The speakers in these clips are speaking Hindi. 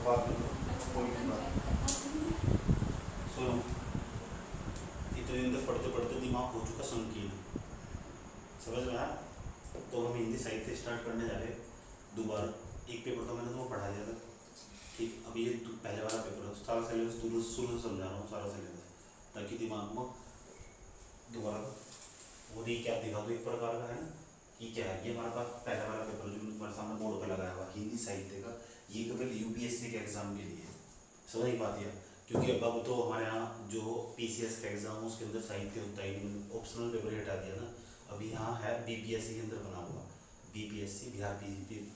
बाद में कोई नहीं बात। सुनो, इतने दिन तक पढ़ते पढ़ते दिमाग हो चुका संकीर्ण, समझ में आया? तो हम हिंदी साहित्य स्टार्ट करने जा रहे दोबारा। एक पेपर तो मैंने तुम्हें पढ़ा दिया था, ठीक। अब ये पहले वाला पेपर है, सारा सिलेबस शुरू से समझा रहा हूँ, सारा सिलेबस, ताकि दिमाग में दोबारा वो रिकैप दिखा दो एक प्रकार का, है ना, कि क्या है। ये हमारे पास पहला वाला पेपर जो तुम्हारे सामने बोर्ड पे लगाया हुआ हिंदी साहित्य का, ये केवल यूपीएससी के एग्जाम के लिए समझ नहीं पाती है, क्योंकि अब तो हमारे यहाँ जो पीसीएस का एग्जाम है उसके अंदर साहित्य होता है, ऑप्शनल पेपर हटा दिया ना। अभी यहाँ है बीपीएससी के अंदर बना हुआ, BPSC Bihar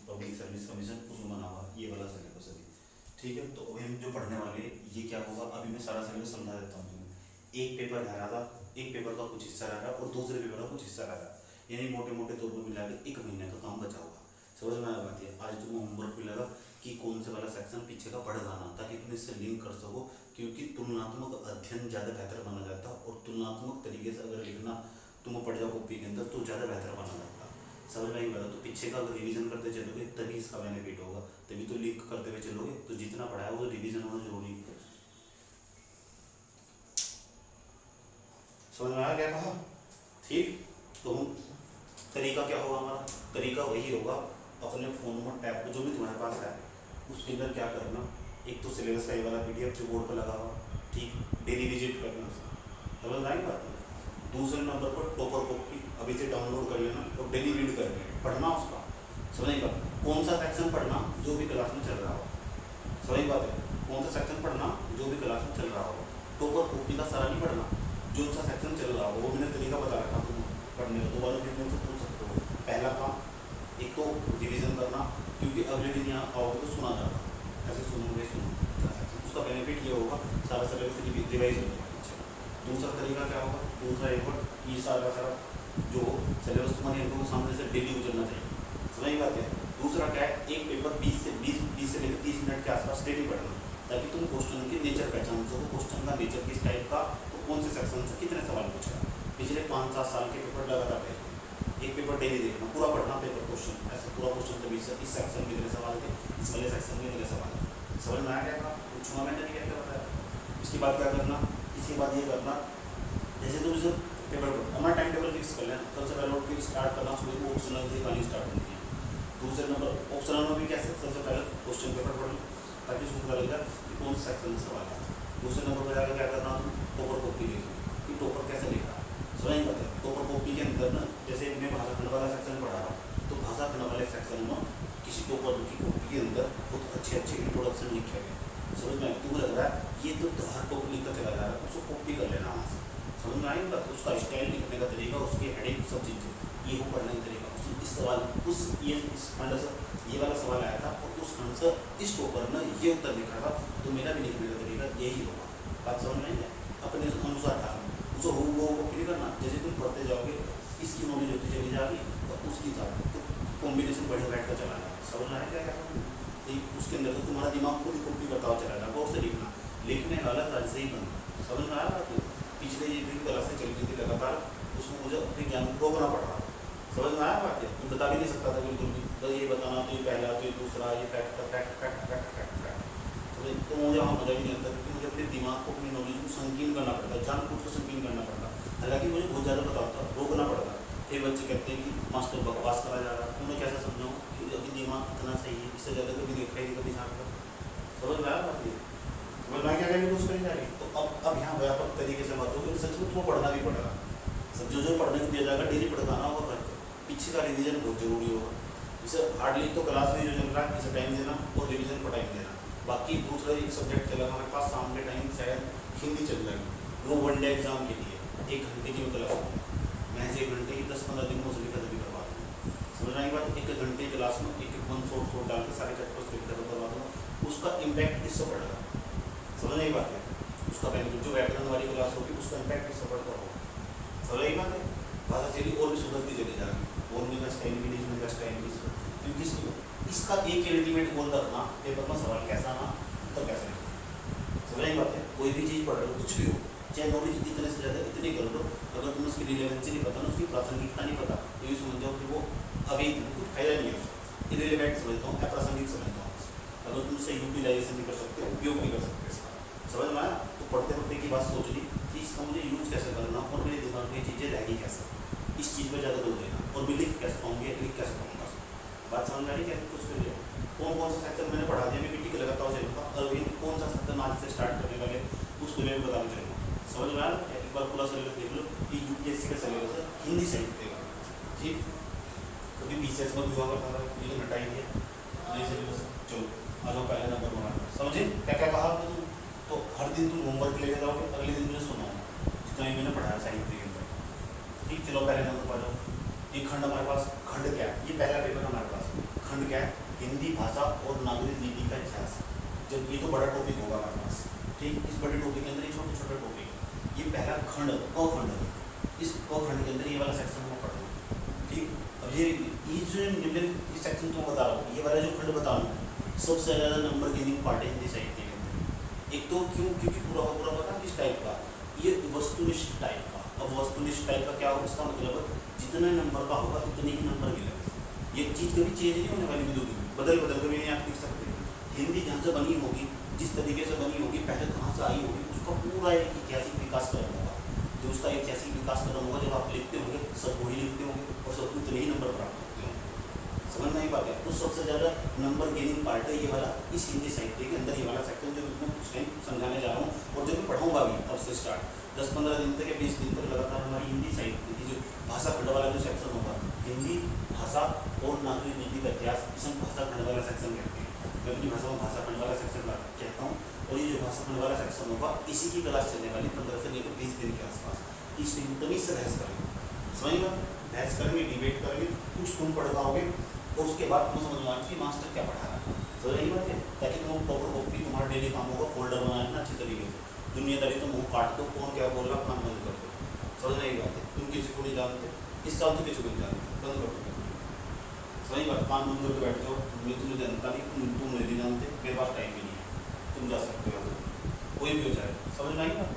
public service commission, उसमें बना हुआ ये वाला सिलेबस अभी, ठीक है। तो अभी हम जो पढ़ने वाले ये क्या होगा, अभी मैं सारा सिलेबस समझा देता हूँ। एक पेपर रह रहा था, एक पेपर का कुछ हिस्सा रह रहा और दूसरे पेपर का कुछ हिस्सा रह रहा, यानी मोटे मोटे तौर पर मिला के 1 महीने का काम बचा हुआ, समझ में आ बात है। आज तुम्हें होमवर्क मिलेगा कि कौन से वाला सेक्शन पीछे का पढ़ जाना, ताकि तुम इससे लिंक कर सको, क्योंकि तुलनात्मक अध्ययन ज़्यादा बेहतर माना जाता है, और तुलनात्मक तरीके से अगर लिखना तुम पढ़ जाओ कॉपी के अंदर तो ज़्यादा बेहतर माना जाता है, समझ में आई बात। तो पीछे का अगर रिवीजन करते चलोगे तभी इसका बेनिफिट होगा, तभी तो लिंक करते हुए चलोगे। तो जितना पढ़ा है वो रिवीजन होना जरूरी है, समझ में आया क्या कहा, ठीक। तो तरीका क्या होगा हमारा, तरीका वही होगा, अपने फ़ोन में टैब जो भी तुम्हारे पास है उसके अंदर क्या करना, एक तो सिलेबस का ये वाला पीडीएफ जो बोर्ड पर लगा हुआ, ठीक, डेली विजिट करना, समझ में आई बात। दूसरे नंबर पर टॉपर कॉपी अभी से डाउनलोड कर लेना और डेली रीड करके पढ़ना उसका, समझ बात। कौन सा सेक्शन पढ़ना जो भी क्लास में चल रहा हो, समझ बात है, कौन सा सेक्शन पढ़ना जो भी क्लास में चल रहा हो, टॉपर कॉपी का सारा नहीं पढ़ना, जो सा सेक्शन चल रहा हो वो मैंने तरीका बता रखा तुम पढ़ने का, दोबारा देखने से पूछ सकते हो। पहला काम एक तो रिवीजन करना, क्योंकि अगले दिन यहाँ आओगे तो सुना जाता, ऐसे सुनोगे उसका बेनिफिट ये होगा सारा सिलेबस रिवाइज हो जाएगा। दूसरा तरीका क्या होगा, दूसरा एक बार ये सारा जो सिलेबस तुम्हारी आंखों के सामने से डेली गुजरना चाहिए, समझ बात है। दूसरा क्या है, एक पेपर 20 से लेकर 30 मिनट के आसपास डेली पढ़ना, ताकि तुम क्वेश्चन की नेचर पहचान सको, क्वेश्चन का नेचर किस टाइप का, तो कौन से सेक्शन से कितने सवाल पूछा। पिछले 5-7 साल के पेपर लगातार देखना, एक पेपर डेली देखना, पूरा पढ़ना पेपर क्वेश्चन, ऐसे पूरा क्वेश्चन कभी इस सेक्शन में इतने सवाल थे, इस वाले सेक्शन में इतने सवाल थे, समझ में आया क्या पूछूंगा मैंने नहीं क्या बताया। इसके बाद क्या करना, इसके बाद ये करना, जैसे तुम इसे पेपर हमारा टाइम टेबल फिक्स कर लेना। सबसे पहले उठ के स्टार्ट करना, सुबह को ऑप्शनल से कहानी स्टार्ट होती है। दूसरे नंबर ऑप्शनल में भी कैसे, सबसे पहले क्वेश्चन पेपर पढ़ लो ताकि उसको पता लगेगा कि कौन सा सेक्शन में सवाल है। दूसरे नंबर पर जाकर क्या करना, तुम टॉपर कॉपी लिखना कि टॉपर कैसे लिख रहा है, समझ नहीं पाते। टॉपर कॉपी के अंदर ना, जैसे मैं भाषा खंड वाला सेक्शन पढ़ा रहा हूँ, तो भाषा खंड वाले सेक्शन में किसी टॉपर की कॉपी के अंदर बहुत अच्छे इंट्रोडक्शन लिखे गए, समझ में तुम्हें लग रहा है ये तो हर टॉपर लिखता चला जा रहा है, उसको कॉपी कर लेना वहाँ से, समझ में आएगा। उसका स्टाइल लिखने का तरीका, उसकी हेडिंग, सब चीज़ें, ये वो पढ़ने का तरीका। इस सवाल इस खंड से ये वाला सवाल आया था और उस खंड से इस टॉपर ने ये उत्तर लिखा था, तो मेरा भी लिखने का तरीका यही होगा। बात समझ में आई है, अपने अनुसार था उसे वो कॉपी करना। जैसे तुम पढ़ते जाओगे इसकी नॉलेज होती चली जाएगी और उसकी हिसाब तो कॉम्बिनेशन बढ़िया बैठ कर चला जाएगा, समझ में आएगा क्या। उसके अंदर तो तुम्हारा दिमाग खुद कॉपी करता हुआ चला जाएगा, और से लिखने का अलग राज्य से ही बनना, समझ में आया। पिछले ये दिन क्लासें चल रही थी लगातार, उसमें मुझे अपने ज्ञान को रोकना पड़ रहा, समझ में आया बात है। मैं बता भी नहीं सकता था बिल्कुल भी, बस ये बताना तो ये पहला तो ये दूसरा, ये फैक्ट तो मुझे वहाँ मजा भी नहीं आता, क्योंकि मुझे अपने दिमाग को, अपनी नॉलेज को संकीर्ण करना पड़ता है, जानबूझ कर संकीर्ण करना पड़ता। हालांकि मुझे बहुत ज़्यादा पता होता, रोकना पड़ता। फिर बच्चे कहते हैं कि मास्टर बकवास करा जा रहा है, उन्हें कैसे समझाऊँ कि अभी दिमाग इतना सही है, इससे ज़्यादा कभी देखा ही नहीं, कभी झाँक कर, समझ में आया बात ये। मैं क्या कहने कोशिश करी जा रही, तो अब यहाँ व्यापक तरीके से बात होगी, सच में तुम्हें पढ़ना भी पड़ेगा, सब जो पढ़ने को दिया जाएगा डेली पढ़ाना होगा, पीछे का रिवीजन बहुत जरूरी होगा। जैसे हार्डली तो क्लास में जो चल रहा है इसे टाइम देना और रिवीजन पर टाइम देना। बाकी दूसरा एक सब्जेक्ट चला हमारे पास शाम के टाइम शायद हिंदी चल जाएगी, वो 1 डे एग्जाम के लिए 1 घंटे की क्लास होगी, महज 1 घंटे की 10-15 दिन में सभी खत्म करवा दूँगा, समझ आएगी बात। 1 घंटे क्लास में एक वन शॉट डाल के सारे चैप्टर्स खत्म करवा दूँगा, उसका इम्पैक्ट इससे पड़ेगा, समझ नहीं बात है। उसका बेनिफिट जो व्याकरण वाली क्लास होगी उसका इम्पैक्ट इससे पड़ता होगा, समझ नहीं बात है। भाषा शैली और भी सुधरती चली जाएगी, बोलने का स्टाइल भी लिखने का स्टाइल भी, क्योंकि इसका एक अल्टीमेट गोल रखना पेपर में सवाल कैसा ना तो कैसे नहीं, समझ नहीं बात है। कोई भी चीज़ पढ़ रहे हो, कुछ भी हो, चाहे नॉलेज इतने से ज़्यादा इतनी कर लो, अगर तुम्हें उसकी रिलेवेंसी नहीं पता ना, उसकी प्रासंगिकता नहीं पता, तो ये समझ जाओ कि वो अभी कुछ फायदा नहीं है, इरेलीवेंट समझता हूँ, अप्रासंगिक समझता हूँ। अगर तुम सही यूटिलाइजेशन उपयोग नहीं कर सकते इसका। समझ में आया? तो पढ़ते पढ़ते की बात सोच ली कि इसका मुझे यूज कैसे करना और मेरे दिमाग में चीज़ें रहेगी कैसे, इस चीज़ पर ज़्यादा जोर देना और मैं लिख कैसे पाऊँगी, लिख कैसे पाऊँगा। बात समझ में आ रही क्या? कुछ कर लिया कौन कौन सा सेक्टर मैंने पढ़ा दिया, मैं टिक लगाता हूँ चलूँगा और कौन सा सेक्टर आज से स्टार्ट करने वाले उसको मैं बताना चलूँगा। समझ में आया? एक बार पूरा सिलेबस देख लो कि यूपीएससी का सिलेबस है हिंदी साहित्य का। ठीक, कभी बीसीएस में हुआ करता था, ये हटाई दिया नई सिलेबस। चलो आ जाओ पहले नंबर बनाना। समझे क्या क्या कहा आपने? तुम तो हर दिन तुम होमवर्क लेके जाओगे, अगले दिन मुझे सुनाओ जितना ही मैंने पढ़ाया साहित्य के अंदर। ठीक, चलो पहले नंबर पर जाओ। ये खंड हमारे पास, खंड क्या है? ये पहला पेपर हमारे पास। खंड क्या है? हिंदी भाषा और नागरिक नीति का इतिहास। जब ये तो बड़ा टॉपिक होगा हमारे पास। ठीक, इस बड़े टॉपिक के अंदर ये छोटे छोटे टॉपिक है। ये पहला खंड क खंड है, इस क खंड के अंदर ये वाला सेक्शन में पढ़ना। ठीक, अब ये जो ये सेक्शन तो बता रहा हूँ, ये वाला जो खंड बता रहा हूँ सबसे ज़्यादा नंबर गेनिंग पार्ट है हिंदी साहित्य के अंदर। एक तो क्यों? क्योंकि पूरा का पूरा पता किस टाइप का, ये वस्तुनिष्ठ टाइप का। अब वस्तुनिष्ठ टाइप का क्या होगा? इसका मतलब जितने नंबर का होगा उतने ही नंबर मिलेंगे। ये चीज़ कभी चेंज नहीं होने वाली, भी बदल बदल कर भी नहीं आप लिख सकते। हिंदी जहाँ से बनी होगी, जिस तरीके से बनी होगी, पहले कहाँ से आई होगी, उसका पूरा एक ऐतिहासिक विकास क्रम होगा। जो उसका ऐतिहासिक विकास क्रम होगा, जब आप लिखते होंगे सब वही लिखते होंगे और सब उतने ही नंबर प्राप्त होते होंगे। समझ नहीं पाते? तो सबसे ज़्यादा नंबर गेनिंग पार्ट है ये वाला, इस हिंदी साहित्य के अंदर ये वाला सेक्शन जो मैं कुछ टाइम समझाने जा रहा हूँ और जो मैं पढ़ाऊँगा भी अब से स्टार्ट 10-15 दिन तक या 20 दिन तक लगातार हमारी हिंदी साहित्य की जो भाषा खंड वाला जो सेक्शन होगा, हिंदी भाषा और नागरिक नीति का इतिहास, इसे भाषा खंड वाला सेक्शन कहते हैं। मैं अपनी भाषा में भाषा खंड वाला सेक्शन कहता हूँ। और ये जो भाषा खंड वाला सेक्शन होगा इसी की क्लास चलने वाली 15 से लेकर 20 दिन के आसपास। इस तमीज से बहस करेंगे, समझ में? बहस करेंगे, डिबेट करेंगे, कुछ तुम पढ़ पाओगे और उसके बाद तुम समझ में कि मास्टर क्या पढ़ा रहा है। तो यही बात है, ताकि तुम प्रॉपर कॉपी तुम्हारा डेली काम होगा, फोल्डर बनाना अच्छी तरीके से। दुनियादारी तो मुँह काट दो, कौन क्या बोल रहा कान बंद कर दो। समझ नहीं बात है? तुम किसी को नहीं जानते, इस साल तो किसी को नहीं जानते, बंद कर दो। सही बात, कान बंद करके बैठ जाओ। मैं तुम्हें जानता नहीं, तुम मुझे नहीं जानते, मेरे पास टाइम भी नहीं है, तुम जा सकते हो, कोई भी हो जाए। समझ में आई बात?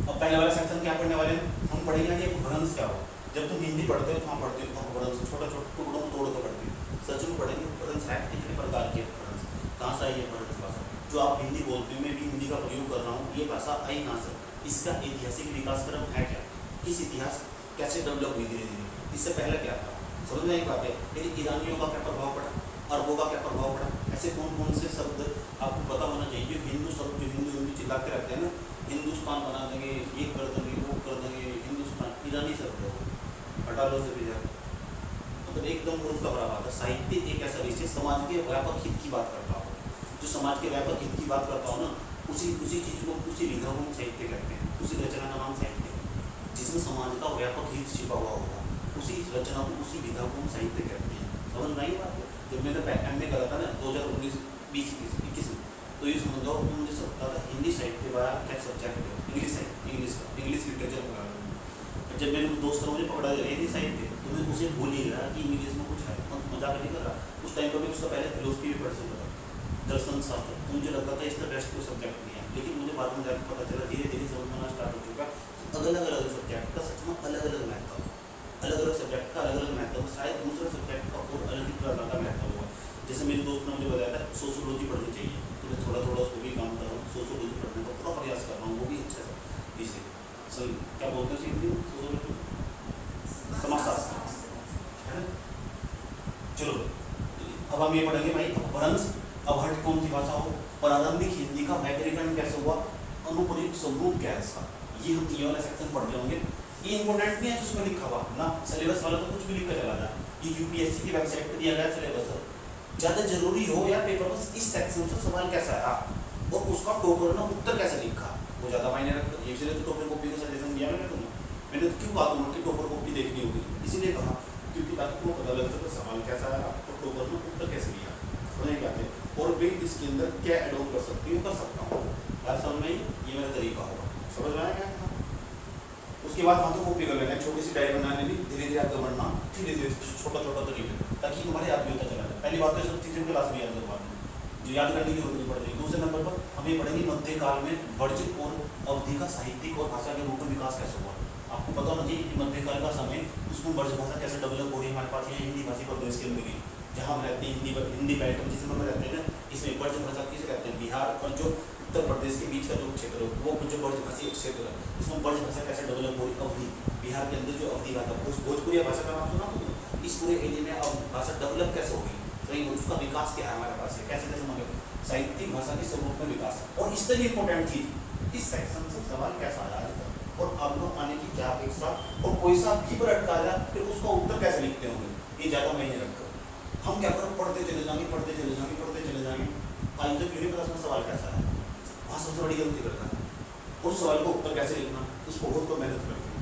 अब पहले वाला सेक्शन क्या पढ़ने वाले हैं? हम पढ़ेंगे कि अपभ्रंश क्या हो। जब तुम हिंदी पढ़ते हो तो वहाँ पढ़ते हो अपभ्रंश, छोटा छोटा टुकड़ों में तोड़ कर पढ़ते हो। सच में पढ़ेंगे अपभ्रंश है कितने प्रकार के अपभ्रंश, कहाँ से आई है अपभ्रंश भाषा? जो आप हिंदी बोलते हो, मैं भी हिंदी का प्रयोग कर रहा हूँ, ये भाषा आई कहाँ से? इसका ऐतिहासिक विकास क्रम है क्या? किस इतिहास कैसे डेवलप हुई धीरे धीरे, इससे पहले क्या था? समझ में एक बात है। यदि ईरानियों का क्या प्रभाव पड़ा, अरबों का क्या प्रभाव पड़ा, ऐसे कौन कौन से शब्द आपको पता होना चाहिए। हिंदू शब्द जो हिंदू हिंदू चिल्लाते रहते हैं ना, हिंदुस्तान बना देंगे, ये कर देंगे, वो कर देंगे, हिंदुस्तान ईरानी शब्द है, हटा लो से भी जाए। मतलब एकदम मूर्ख का बड़ा बात है। साहित्य एक ऐसा विषय समाज के व्यापक हित की बात करता हो, जो समाज के व्यापक हित की बात करता हो ना, उसी चीज़ को, उसी विधा को साहित्य कहते हैं, उसी रचना का नाम साहित्य है। जिसमें समाज का व्यापक हित छिपा हुआ होगा, उसी रचना को, उसी विधा को हम साहित्य कहते हैं। समझ नहीं बात है? जब मैंने MA करा था ना 2019-20-21 में, तो ये समझ जाओ, मुझे सकता था हिंदी साहित्य वाला क्या सब्जेक्ट है, इंग्लिश है, इंग्लिश लिटरेचर पढ़ा रहा। जब मेरे दोस्त ने मुझे पकड़ा दिया हिंदी साहित्य, तो मैं उसे भूल ही रहा कि इंग्लिश में कुछ है, मजाक नहीं कर रहा। उस टाइम पर भी उसका पहले फिलोसफी भी पढ़ सकता था, दर्शन शास्त्र, तो मुझे लगता था इसका बेस्ट कोई सब्जेक्ट नहीं है। लेकिन मुझे बाद में जाकर पता चला, धीरे धीरे समझ में आना स्टार्ट हो चुका, अलग अलग सब्जेक्ट का सच में अलग अलग महत्व, अलग अलग सब्जेक्ट का अलग अलग महत्व, शायद दूसरे सब्जेक्ट का और अलग ही प्रकार का महत्व हुआ। जैसे मेरे दोस्त ने मुझे बताया था सोशियोलॉजी पढ़नी चाहिए, तो मैं थोड़ा थोड़ा उसको भी काम कर रहा हूँ, सोशियोलॉजी पढ़ने का पूरा प्रयास कर रहा हूँ, वो भी अच्छा है इसे। सही क्या बोलते हैं हिंदी में सोशियोलॉजी? समाजशास्त्र है ना। चलो अब हम ये पढ़ेंगे भाई अपभ्रंश, अपहट कौन सी भाषा हो, प्रारंभिक हिंदी का व्याकरणीकरण कैसे हुआ, अनुप्रयुक्त स्वरूप क्या है इसका, ये हम ये वाला सेक्शन पढ़ रहे होंगे। ये इंपॉर्टेंट नहीं है जिसमें लिखा हुआ ना, सिलेबस वाला तो कुछ भी लिखा चला जाए, ये यूपीएससी की वेबसाइट पर दिया गया सिलेबस है। ज़्यादा जरूरी हो या पेपर बस इस सेक्शन से सवाल कैसा आया और उसका टॉपर ने उत्तर कैसे लिखा, वो ज़्यादा मायने रखता है। इसलिए तो टॉपर कॉपी का सजेशन दिया मैंने तुम्हें, मैंने क्यों कहा तुम्हें कि टॉपर कॉपी देखनी होगी, इसीलिए कहा क्योंकि ताकि तुम्हें पता लग सके सवाल कैसा आया और टॉपर ने उत्तर कैसे दिया, समझ क्या है। और मैं इसके अंदर क्या एड ऑन कर सकती हूँ, कर सकता हूँ, बात समझ में ये मेरा तरीका होगा, समझ में आया क्या? उसके बाद हाथों कॉपी कर लेना, छोटी सी डायरी बना लेनी, धीरे धीरे आगे बढ़ना, धीरे धीरे छोटा छोटा तरीके, ताकि तुम्हारे याद भी होता चला जाए। पहली बात तो सब चीज़ें क्लास में याद करवा दें, जो याद करने की जरूरत नहीं पड़ेगी। दूसरे नंबर पर हमें पढ़ेंगे मध्यकाल में वर्जित और अवधि का साहित्यिक और भाषा के रूप में विकास कैसे हुआ। आपको पता होना चाहिए कि मध्यकाल का समय, उसमें ब्रज भाषा कैसे डेवलप हो रही है हमारे पास, यहाँ हिंदी भाषी प्रदेश के अंदर जहाँ हम रहते हैं, हिंदी बेल्ट में जिसमें हम रहते हैं ना, इसमें ब्रज भाषा किसे कहते हैं, बिहार बिहार और जो उत्तर प्रदेश के बीच का जो क्षेत्र है वो जो ब्रजभाषी क्षेत्र है, इसमें ब्रजभाषा कैसे डेवलप हुई, अवधि बिहार के अंदर जो अवधि भाषा भोजपुरी भाषा का नाम सुना तो इस पूरे एरिया में अब भाषा डेवलप कैसे होगी, सही उसका विकास क्या है हमारे पास है, कैसे कैसे मांगे साहित्यिक भाषा के स्वरूप में विकास। और इससे भी इम्पोर्टेंट चीज इस सेक्शन से सवाल कैसा आया और आप लोग आने की क्या अपेक्षा, और कोई सा भी पर अटका जाए फिर उसका उत्तर कैसे लिखते होंगे, ये ज़्यादा महीने रखकर हम क्या करें पढ़ते चले जाएंगे पढ़ते चले जाएंगे पढ़ते चले जाएंगे, आज तक क्यों नहीं पता उसमें सवाल कैसा है, वहाँ सबसे बड़ी गलती करता है। उस सवाल को उत्तर कैसे लिखना उसको बहुत को मेहनत करते हैं।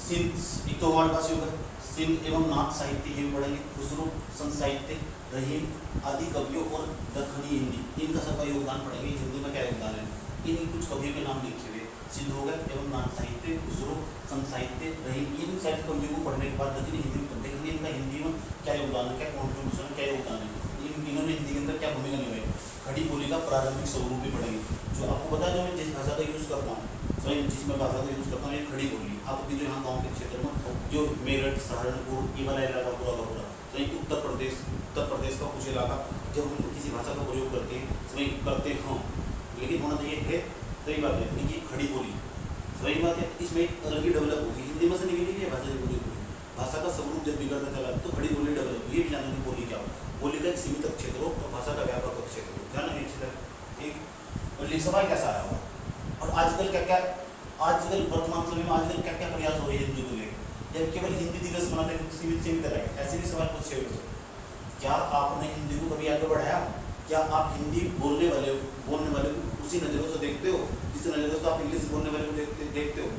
सिंध एक तो हमारे पास होगा सिंध एवं नाथ साहित्य ये पढ़ेंगे, खुसरो संत साहित्य, रहीम आदि कवियों और दखनी हिंदी, इनका सबका योगदान पढ़ेंगे। हिंदी में क्या योगदान है, इन कुछ कवियों के नाम लिखे हुए सिंध हो गए एवं नाथ साहित्य, खुसरो संत साहित्य, रहीम, इन साहित्य कवियों को पढ़ने के बाद दक्षिणी हिंदी में देखिए इनका हिंदी में क्या योगदान है, क्या कॉन्ट्रीब्यूशन, क्या योगदान है, इन्होंने हिंदी के अंदर क्या भूमिका निभाई। खड़ी बोली का प्रारंभिक स्वरूप भी पढ़ेंगे, जो आपको बता जो मैं जिस भाषा का यूज़ करता हूँ स्वयं जिसमें भाषा का यूज़ करता हूँ ये खड़ी बोली। आप भी जो यहाँ गाँव के क्षेत्र में जो मेरठ सहारनपुर ये वाला इलाका पूरा का पूरा सही उत्तर प्रदेश का कुछ इलाका जब हम किसी भाषा का प्रयोग करते हैं सही करते हों, लेकिन होना चाहिए है सही बात है इनकी खड़ी बोली सही बात है, इसमें एक अलग ही डेवलप होगी, हिंदी में से निकली है भाषा की बोली, भाषा का स्वरूप जब बिगड़ता चला तो खड़ी बोली डेवलप हुई। ये भी जानने की बोली क्या हो, बोली का एक सीमित क्षेत्र हो और भाषा का व्यापक क्षेत्र हो, ध्यान रखिए अच्छी तरह। एक और सवाल कैसा आया हुआ और आजकल क्या क्या आजकल वर्तमान समय में आजकल क्या क्या प्रयास हो रहे हैं हिंदी को लेकर, जब केवल हिंदी दिवस मनाने सीमित रहेगा, ऐसे भी सवाल पूछे हुए। क्या आपने हिंदी को कभी आगे बढ़ाया, क्या आप हिंदी बोलने वाले को उसी नज़रों से देखते हो जिस नज़रों से आप इंग्लिश बोलने वाले को देखते हो,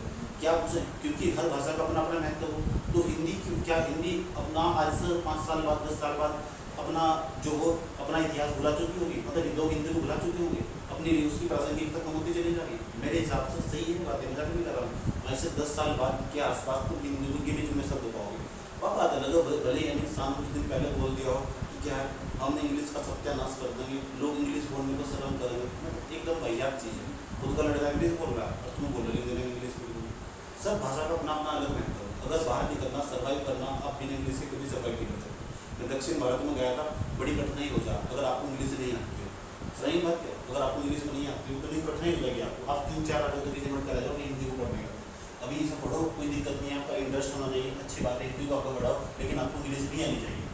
क्या उसे क्योंकि हर भाषा का अपना अपना महत्व हो, तो हिंदी क्या हिंदी अपना आज से 5 साल बाद 10 साल बाद अपना जो हो अपना इतिहास भुला चुकी होगी, मतलब लोग हिंदी को भुला चुके होंगे, अपनी उसकी प्रासंगिकता कम होती चली जाएगी। मेरे हिसाब से सही है बात है, मजाक नहीं कर रहा हूँ। ऐसे 10 साल बाद के आसपास तो हिंदी को गिने चुने शब्द पाओगे, अब बात अलग भले यानी इंसान कुछ दिन पहले बोल दिया हो कि क्या है हमने इंग्लिश का सत्यानाश कर देंगे, लोग इंग्लिश बोलने को शर्म करेंगे, एकदम वाहियात चीज़ है। खुद का लड़का इंग्लिश बोल रहा है और तुम बोल रहे इंग्लिश बोल, सब भाषा का अपना अपना अलग महत्व है। अगर बाहर निकलना सर्वाइव करना आप बिना इंग्लिश के कभी सर्वाइव नहीं कर सकते। मैं दक्षिण भारत में गया था, बड़ी कठिनाई हो जाए अगर आपको इंग्लिश नहीं आती है, सही बात है, अगर आपको इंग्लिश में नहीं आती हो तो नहीं कठिनाई हो जाएगी आपको, आप 3-4 आगे तो किसी मिनट कर जाओ हिंदी को पढ़ने का। अभी इसे पढ़ो कोई दिक्कत नहीं है, आपका इंटरेस्ट होना चाहिए, अच्छी बात है, हिंदी को आपको बढ़ाओ, लेकिन आपको इंग्लिश भी आनी चाहिए।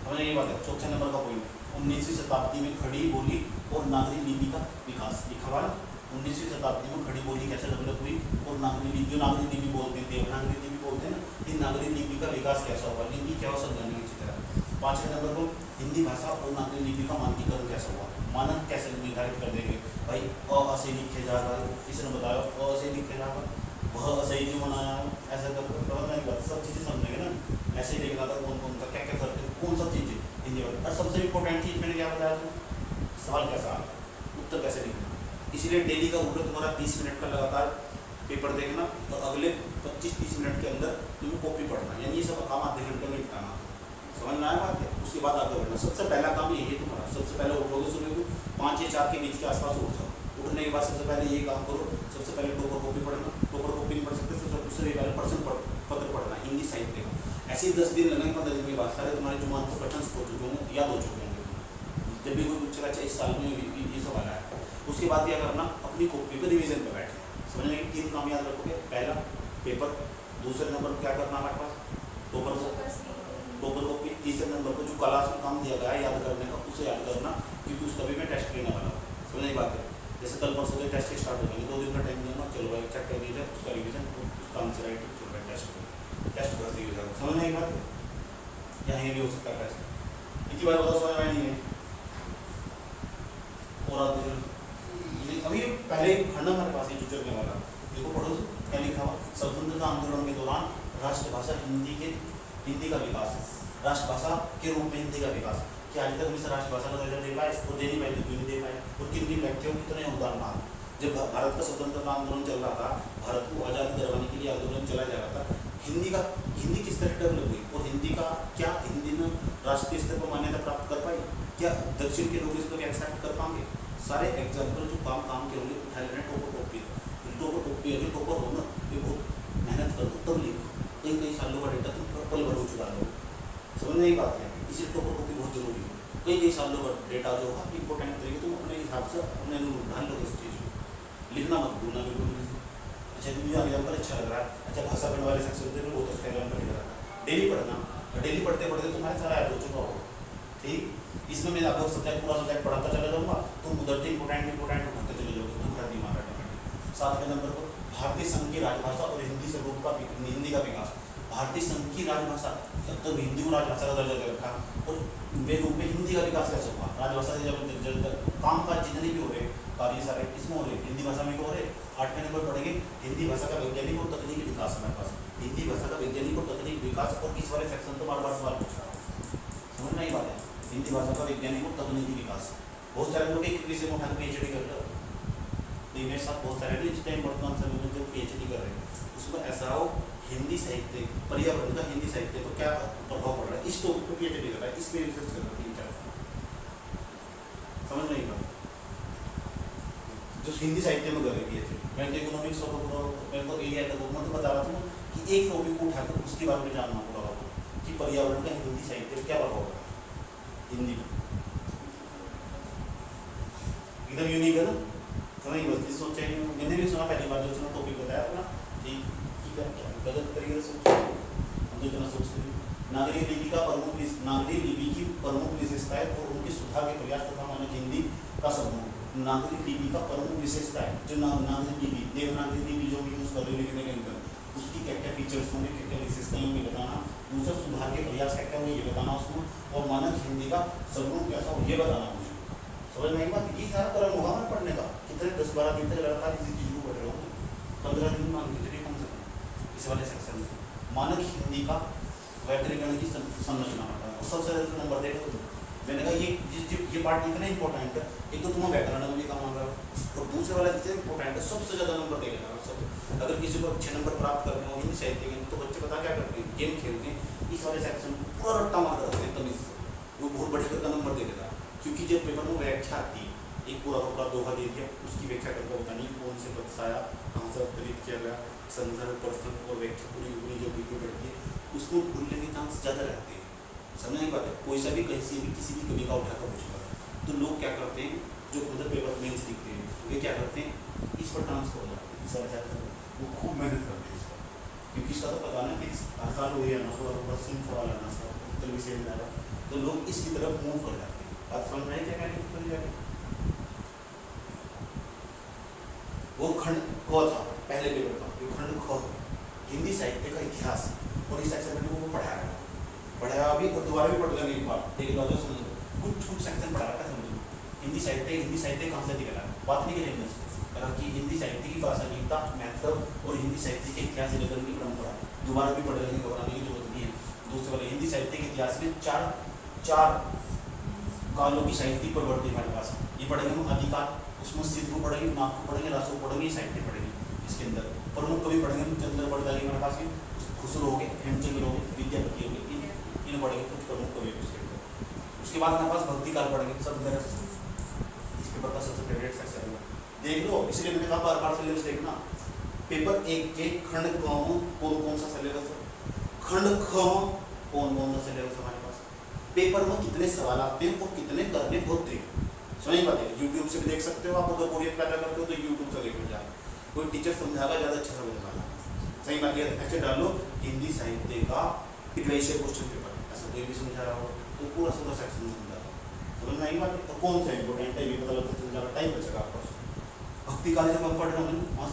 हमें ये बात है। चौथे नंबर का पॉइंट 19वीं शताब्दी में खड़ी बोली और नागरी लिपि का विकास लिखा हुआ। 19वीं शताब्दी में खड़ी बोली कैसे डेवलप हुई और नागरी लिपि जो नागरी लिपि बोलते थे नागरी लिपि बोलते हैं ना, इन नागरी लिपि का विकास कैसा हुआ, लिपि क्या हो समझाने की तरह। 5वें नंबर को हिंदी भाषा और नागरी लिपि का मानकीकरण कैसा हुआ, मानक कैसे निर्धारित कर देंगे भाई, अ से लिखे जाएगा, इसने बताया अ से लिखे जाएगा, वह सही क्यों बनाया ऐसा कर सब चीज़ें समझेंगे ना, ऐसे ही लिखना था कौन कौन सा क्या क्या करते कौन सब चीज़ें हिंदी में। और सबसे इम्पोर्टेंट चीज़ मैंने क्या बताया था, सवाल कैसा उत्तर कैसे लिखना। इसीलिए डेली का रूल है तुम्हारा 30 मिनट का लगातार पेपर देखना और अगले 25-30 मिनट के अंदर तुम्हें कॉपी पढ़ना, यानी ये सब काम आधे घंटे में निपटाना, समझ में आया बात है। उसके बाद आगे बढ़ना, सबसे पहला काम यही है तुम्हारा, सबसे पहले उठोगे सुबह को 5 या 4 के बीच के आसपास उठ जाओ, उठने के बाद सबसे पहले ये काम करो, सबसे पहले टोपर कॉपी पढ़ना, टोपर कॉपी नहीं पढ़ सकते सबसे पहले प्रश्न पत्र पढ़ना हिंदी साहित्य का। ऐसे ही 10 दिन लगेंगे, 15 दिन के बाद सारे तुम्हारे जो मान क्वेश्चन हो चुके होंगे, याद हो चुके होंगे, जब भी कोई पूछेगा अच्छा इस साल में ये सब आया है। उसके बाद क्या करना, अपनी कॉपी पर रिविजन पर बैठना, समझने के 3 काम याद रखोगे, पहला पेपर, दूसरे नंबर पर क्या करना हमारे पास टोपर कॉपी, तीसरे नंबर पर जो क्लास में काम दिया गया है याद करने का उसे याद करना, क्योंकि उसका भी मैं टेस्ट लेने वाला हूँ, समझने की बात है। जैसे कल परसों के टेस्ट स्टार्ट हो जाएंगे, 2 दिन का टाइम देना, चलो भाई चेक कर दीजिए उसका रिविजन, उसका आंसर राइट चल रहा है, टेस्ट कर दीजिएगा, समझने की बात है। यहाँ भी हो सकता है टेस्ट, इतनी बार बताओ समझ में नहीं है और आप अभी पहले खंड हमारे पास है जो चलने वाला, देखो पढ़ो क्या लिखा हुआ, स्वतंत्रता आंदोलन के दौरान राष्ट्रभाषा हिंदी का विकास, राष्ट्रभाषा के रूप में हिंदी का विकास। क्या आज तक हम राष्ट्रभाषा का दर्जा दे पाए और दे नहीं पाए, क्यों नहीं दे पाए, और किन किन व्यक्तियों कितने योगदान रहा। जब भारत का स्वतंत्रता आंदोलन चल रहा था, भारत को आज़ाद करवाने के लिए आंदोलन चला जा रहा था, हिंदी किस तरह डेवलप हुई और हिंदी का क्या हिंदी में राष्ट्रीय स्तर पर मान्यता प्राप्त कर पाई, क्या दक्षिण के लोग इसको एक्सेप्ट कर पाएंगे। सारे एग्जाम्पल जो काम के होंगे उठाए लेना टोपर कॉपी अगर टोपर हो ना, ये बहुत मेहनत कर दो तब लिखो, कई सालों का डेटा तुम पल भर हो चुका हो, समझने की बात है। इसलिए टोपर कॉपी बहुत जरूरी है। कई सालों का डेटा जो है इंपॉर्टेंट तरीके तुम अपने हिसाब से अपने ढाल लो इस चीज़ को, लिखना मत भूलना बिल्कुल भी। अच्छा मुझे एग्जाम्पल अच्छा लग रहा है, अच्छा भाषा पढ़ने वाले शख्स होते हैं बहुत अच्छा एग्जाम्पल लिख रहा है। डेली पढ़ना, डेली पढ़ते पढ़ते तुम्हारे सारा याद हो चुका होगा, ठीक। इसमें मैं आपको सब्जेक्ट पूरा सब्जेक्ट पढ़ाता चला जाऊँगा, तुम उधर से इंपॉर्टेंट उठाते चले जाओगे, तुम्हारा दिमाग ऑटोमेटिक। 7वें नंबर पर भारतीय संघ की राजभाषा और हिंदी स्वरूप का हिंदी का विकास। भारतीय संघ की राजभाषा, जब तक हिंदी को राजभाषा का दर्जा दे रखा और वे रूप में हिंदी का विकास कैसे हुआ? राजभाषा से जब काम काज जितने भी हो रहे कार्य सारे किसमें हो रहे? हिंदी भाषा में हो रहे। 8वें नंबर पढ़ेंगे हिंदी भाषा का वैज्ञानिक और तकनीकी विकास। हमारे पास हिंदी भाषा का वैज्ञानिक और तकनीकी विकास, और इस वाले सेक्शन तो बार बार सवाल पूछ रहा हूँ, समझ में आई बात है? हिंदी भाषा का वैज्ञानिक और तकनीकी विकास। बहुत सारे लोग एक विषय में उठाकर PhD कर रहे हो, मेरे साथ बहुत सारे इस टाइम वर्तमान समय में जो PhD कर रहे हैं, उसको ऐसा हो हिंदी साहित्य पर्यावरण का हिंदी साहित्य को क्या प्रभाव पड़ रहा है, इस टॉपिक पर PhD कर रहा है, इस पर रिसर्च कर रहा है 3-4 समझ नहीं पा जो हिंदी साहित्य में कर रही है। मैं तो इकोनॉमिक्स और मैं तो एरिया डेवलपमेंट बता रहा था कि एक टॉपिक को उठाकर उसके बारे में जानना पड़ा होगा कि पर्यावरण का हिंदी साहित्य क्या प्रभाव है हिंदी में। एकदम यूनिक है ना, समझ बस सोचा ही मैंने भी सुना पहली बार जो सुना टॉपिक बताया अपना ठीक है, गलत तरीके से हम तो इतना सोचते हैं। नागरिक लिपि की प्रमुख विशेषताएं और उनके सुधार के प्रयास तथा मानक हिंदी का समूह। नागरिक लिपि का प्रमुख विशेषता है जो नागरिक लिपि देवनागरी लिपि जो भी यूज कर रहे हो लिखने के अंदर, उसकी क्या क्या फीचर्स होंगे, क्या क्या विशेषताएं होंगी बताना। दूसरा सुधार के प्रयास क्या क्या होंगे ये बताना उसको, और मानक हिंदी का स्वरूप कैसा हो ये बताना मुझे। समझ में आई बात? ये सारा क्रम होगा हमें पढ़ने का, कितने 10-12 दिन तक लगातार इसी चीज़ को पढ़ रहे हो, 15 दिन मान के चलिए कम से कम इस वाले सेक्शन में। मानक हिंदी का व्याकरण की संरचना होता है, सबसे ज़्यादा नंबर देखो तो मैंने कहा ये पार्ट इतना इंपॉर्टेंट है। एक तो तुम्हें व्याकरण में भी काम आ रहा है और दूसरे वाला जितना इंपॉर्टेंट है सबसे ज़्यादा नंबर देगा सब। अगर किसी को अच्छे नंबर प्राप्त करने हो हिंदी साहित्य के तो बच्चे पता क्या करते हैं, गेम खेलते हैं, इस वाले सेक्शन में पूरा रट्टा मार करते हैं तमीज से, वो बहुत बढ़िया का नंबर दे देगा। क्योंकि जब पेपर में व्याख्या आती है, एक पूरा का पूरा दोहा दे दिया, उसकी व्याख्या करके बतानी कौन से पक्ष आया, कहाँ से उत्तरित किया गया, संदर्भ प्रश्न और व्याख्या पूरी जो बिल्कुल बढ़ती है उसको भूलने के चांस ज़्यादा रहते हैं। समझ नहीं पाते, कोई सा भी कहीं से भी किसी भी कवि का उठाकर पूछेगा तो लोग क्या करते हैं, जो मतलब पेपर मेंस लिखते हैं वे क्या करते हैं, इस पर ट्रांसफर हो जाते हैं, इस वाला जाते हैं, वो खूब मेहनत करते हैं इस पर, क्योंकि इसका तो पता ना कि आसान हो या ना हो, सिंह सवाल आना उत्तर विषय में जाएगा तो लोग इसकी तरफ मूव कर जाते हैं। बात समझ में आई क्या कहने जाके? वो खंड ख था पहले पेपर का, जो खंड ख हिंदी साहित्य का इतिहास और इस सेक्शन में वो पढ़ाया अभी और दोबारा भी पढ़ लेंगे एक बार, एक बार तो समझ लो कुछ सेक्शन पढ़ा रखा समझो। हिंदी साहित्य कहाँ से निकला, बात नहीं करेंगे कहा कि हिंदी साहित्य की भाषागीता महत्व और हिंदी साहित्य के इतिहास लेखन की परंपरा, दोबारा भी पढ़ लेंगे, घबराने की जरूरत नहीं है। दूसरे वाले हिंदी साहित्य के इतिहास में चार कालों की साहित्य प्रवृत्ति हमारे पास, ये पढ़ेंगे हम आदिकाल, उसमें सिद्ध को पढ़ेंगे, नाग को पढ़ेंगे, रासो को पढ़ेंगे, साहित्य पढ़ेंगे। इसके अंदर प्रमुख कवि पढ़ेंगे, चंद्र पढ़ जाएंगे हमारे पास, खुसरो हो गए, हेमचंद्र हो गए, विद्यापति हो गए, इन्हें पढ़ेंगे कुछ प्रमुख कवि उसके अंदर। उसके बाद हमारे पास भक्ति काल पढ़ेंगे, सब मेरा इस पेपर का सबसे फेवरेट सेक्शन है, देख लो। इसलिए मैंने कहा बार बार सिलेबस देखना। पेपर 1 के खंड क में कौन सा सिलेबस है, खंड ख में कौन सा सिलेबस हमारे पास, पेपर में कितने सवाल आते हैं और कितने करने होते हैं। समझ बात है, यूट्यूब से भी देख सकते हो आप, अगर बोरियत पैदा करते हो तो यूट्यूब से देख लो, कोई टीचर समझाएगा ज़्यादा अच्छा समझ पाएगा। सही बात है, ऐसे डालो हिंदी साहित्य का प्रीवियस क्वेश्चन पेपर, ऐसा कोई भी समझा रहा हो तो पूरा सेक्शन समझा रहा हो, समझ में आई बात है। तो कौन सा इंपॉर्टेंट है ये पता लगता चल जाएगा, टाइम बचेगा आपका। भक्ति काल जब हम पढ़ रहे होंगे, वहाँ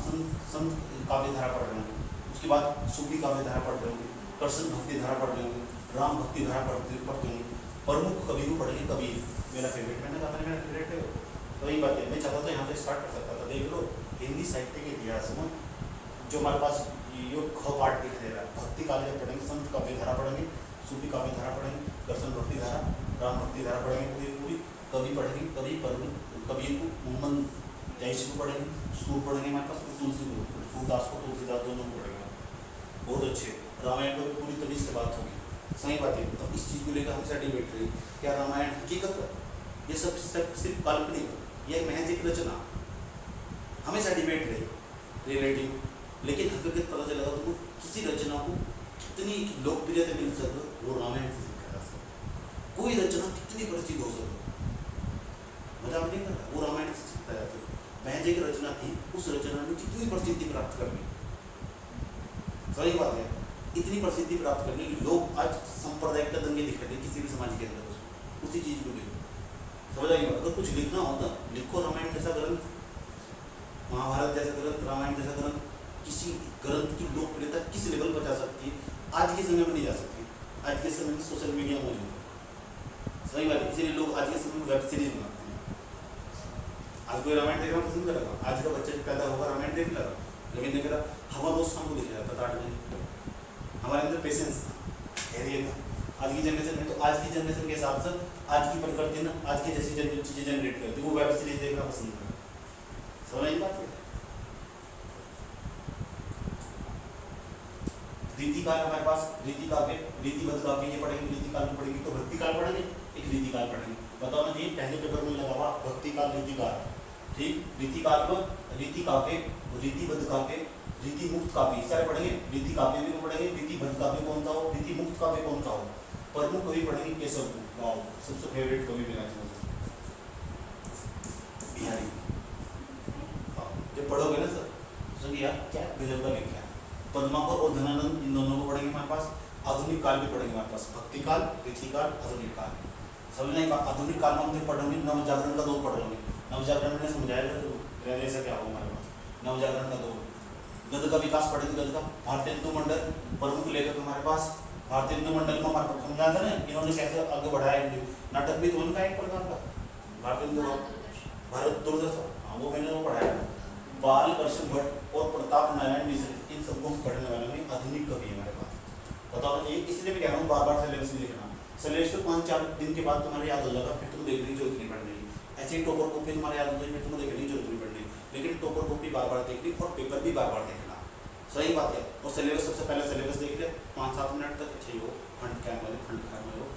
संत काव्य धारा पढ़ रहे होंगे, उसके बाद सूफी काव्य धारा पढ़ रहे होंगे, कृष्ण भक्ति धारा पढ़ रहे होंगे, राम भक्ति धारा पढ़ते होंगे, प्रमुख कवि को पढ़ेंगे। कबीर मेरा फेवरेट, मैंने कहा मेरा फेवरेट है, तो वही बात है। मैं चाहता था यहाँ से स्टार्ट कर सकता था। देख लो हिंदी साहित्य के इतिहास में जो हमारे पास ये ख पार्ट दिख दे रहा है, भक्ति काव्य पढ़ेंगे, संत काव्य धारा पढ़ेंगे, सूफी काव्य धारा पढ़ेंगे, कृष्ण भक्ति धारा, राम भक्ति धारा पढ़ेंगे, पूरी कवि पढ़ेंगे, कबीर को, मोहम्मद जैसी को पढ़ेंगे, सूर पढ़ेंगे हमारे पास, सूरदास को, तुलसीदास दोनों को पढ़ेंगे, बहुत अच्छे। रामायण पर पूरी तरीके से बात होगी, सही बात है। तो इस चीज़ को लेकर हमेशा डिबेट रही, क्या रामायण हकीकत है, ये सब सिर्फ काल्पनिक, यह महज एक रचना, हमेशा डिबेट रही रिलेटिव। लेकिन हकीकत पता चला तो किसी रचना को कितनी लोकप्रियता मिल सकती है, वो रामायण से सीखा जा सकता। कोई रचना कितनी प्रसिद्ध हो सकती मजाक नहीं कर रहा, वो रामायण से सीखता जाता है। महज एक रचना थी, उस रचना में कितनी प्रसिद्धि प्राप्त कर ली, सही बात है। इतनी प्रसिद्धि प्राप्त करने के लोग आज सांप्रदायिक दंगे दिखाते किसी भी समाज के अंदर, उसी चीज को देखो, समझ आई बात। अगर कुछ लिखना होता लिखो, रामायण जैसा ग्रंथ, महाभारत जैसा ग्रंथ, रामायण जैसा ग्रंथ। किसी ग्रंथ की लोकप्रियता किस लेवल पर जा सकती है, आज के समय में नहीं जा सकती। आज के समय में सोशल मीडिया मौजूद है, सही बात है। इसीलिए लोग आज के समय में वेब सीरीज बनाते हैं। आज कोई रामायण देखना पसंद करेगा, आज का बच्चा पैदा होगा रामायण देख लेगा, लेकिन देख रहा हमारा दोस्त हमको दिख जाता था 8 बजे। हमारे अंदर पेशेंस था, धैर्य था। आज की जनरेशन में तो आज की जनरेशन के हिसाब से आज की प्रकृति ना आज की जैसी चीजें जनरेट करती है, वो वेब सीरीज देखना पसंद करता है, समझ नहीं बात है। रीतिकाल हमारे पास, रीतिकाल पे रीतिबद्ध काव्य ये पढ़ेंगे, रीतिकाल में पढ़ेंगे तो भक्तिकाल पढ़ेंगे, एक रीतिकाल पढ़ेंगे। बताओ ना जी, पहले पेपर में लगा हुआ भक्तिकाल रीतिकाल, ठीक। रीतिकाल में रीति काव्य, रीतिबद्ध काव्य, रीति मुक्त काव्य सारे पढ़ेंगे। रीति काव्य भी पढ़ेंगे, रीतिबद्ध काव्य कौन सा हो, रीति मुक्त काव्य कौन सा हो। प्रमुख कवि पढ़ेंगे केशव को, वाओ सबसे फेवरेट कवि मेरा बिहारी। जब पढ़ोगे ना सर तो यार क्या गजब का लिखा है। पद्माकर और धनानंद इन दोनों को पढ़ेंगे हमारे पास। आधुनिक काल भी पढ़ेंगे हमारे पास, भक्तिकाल, रीतिकाल, आधुनिक काल। समझने का आधुनिक काल में हम पढ़ेंगे नव जागरण का दौर पढ़ेंगे। नव जागरण में समझाएगा तो ऐसा क्या हो हमारे पास, नव जागरण का दौर। गद्य का विकास पढ़ेंगे, गद्य का। भारतीय हिंदू मंडल प्रमुख लेखक हमारे पास, भारतीय हिंदू मंडल में हमारे पास समझा था ना इन्होंने कैसे आगे बढ़ाया। नाटक भी तो उनका एक प्रकार का भारतीय हिंदू भारत दूरदर्शन, हाँ वो मैंने वो पढ़ाया। बाल कृष्ण भट्ट और प्रताप नारायण मिश्र, इन सबको पढ़ने वाले में आधुनिक कवि हमारे पास। बताओ ना, इसलिए भी कह रहा हूँ बार बार सिलेबस लिखना। सिलेबस तो 5-4 दिन के बाद तुम्हारे याद हो जाएगा, फिर तुम देखने की जरूरत नहीं पड़ने की। ऐसे ही टॉपर कॉपी तुम्हारे याद हो जाएगी, फिर तुम्हें देखने की जरूरत नहीं पड़ने, लेकिन टॉपर कॉपी बार बार देखनी और पेपर भी बार बार देखना, सही बात है। और सिलेबस सबसे पहले सिलेबस देख ले 5-7 मिनट तक अच्छे हो, खंड क्या में खंड खा में हो,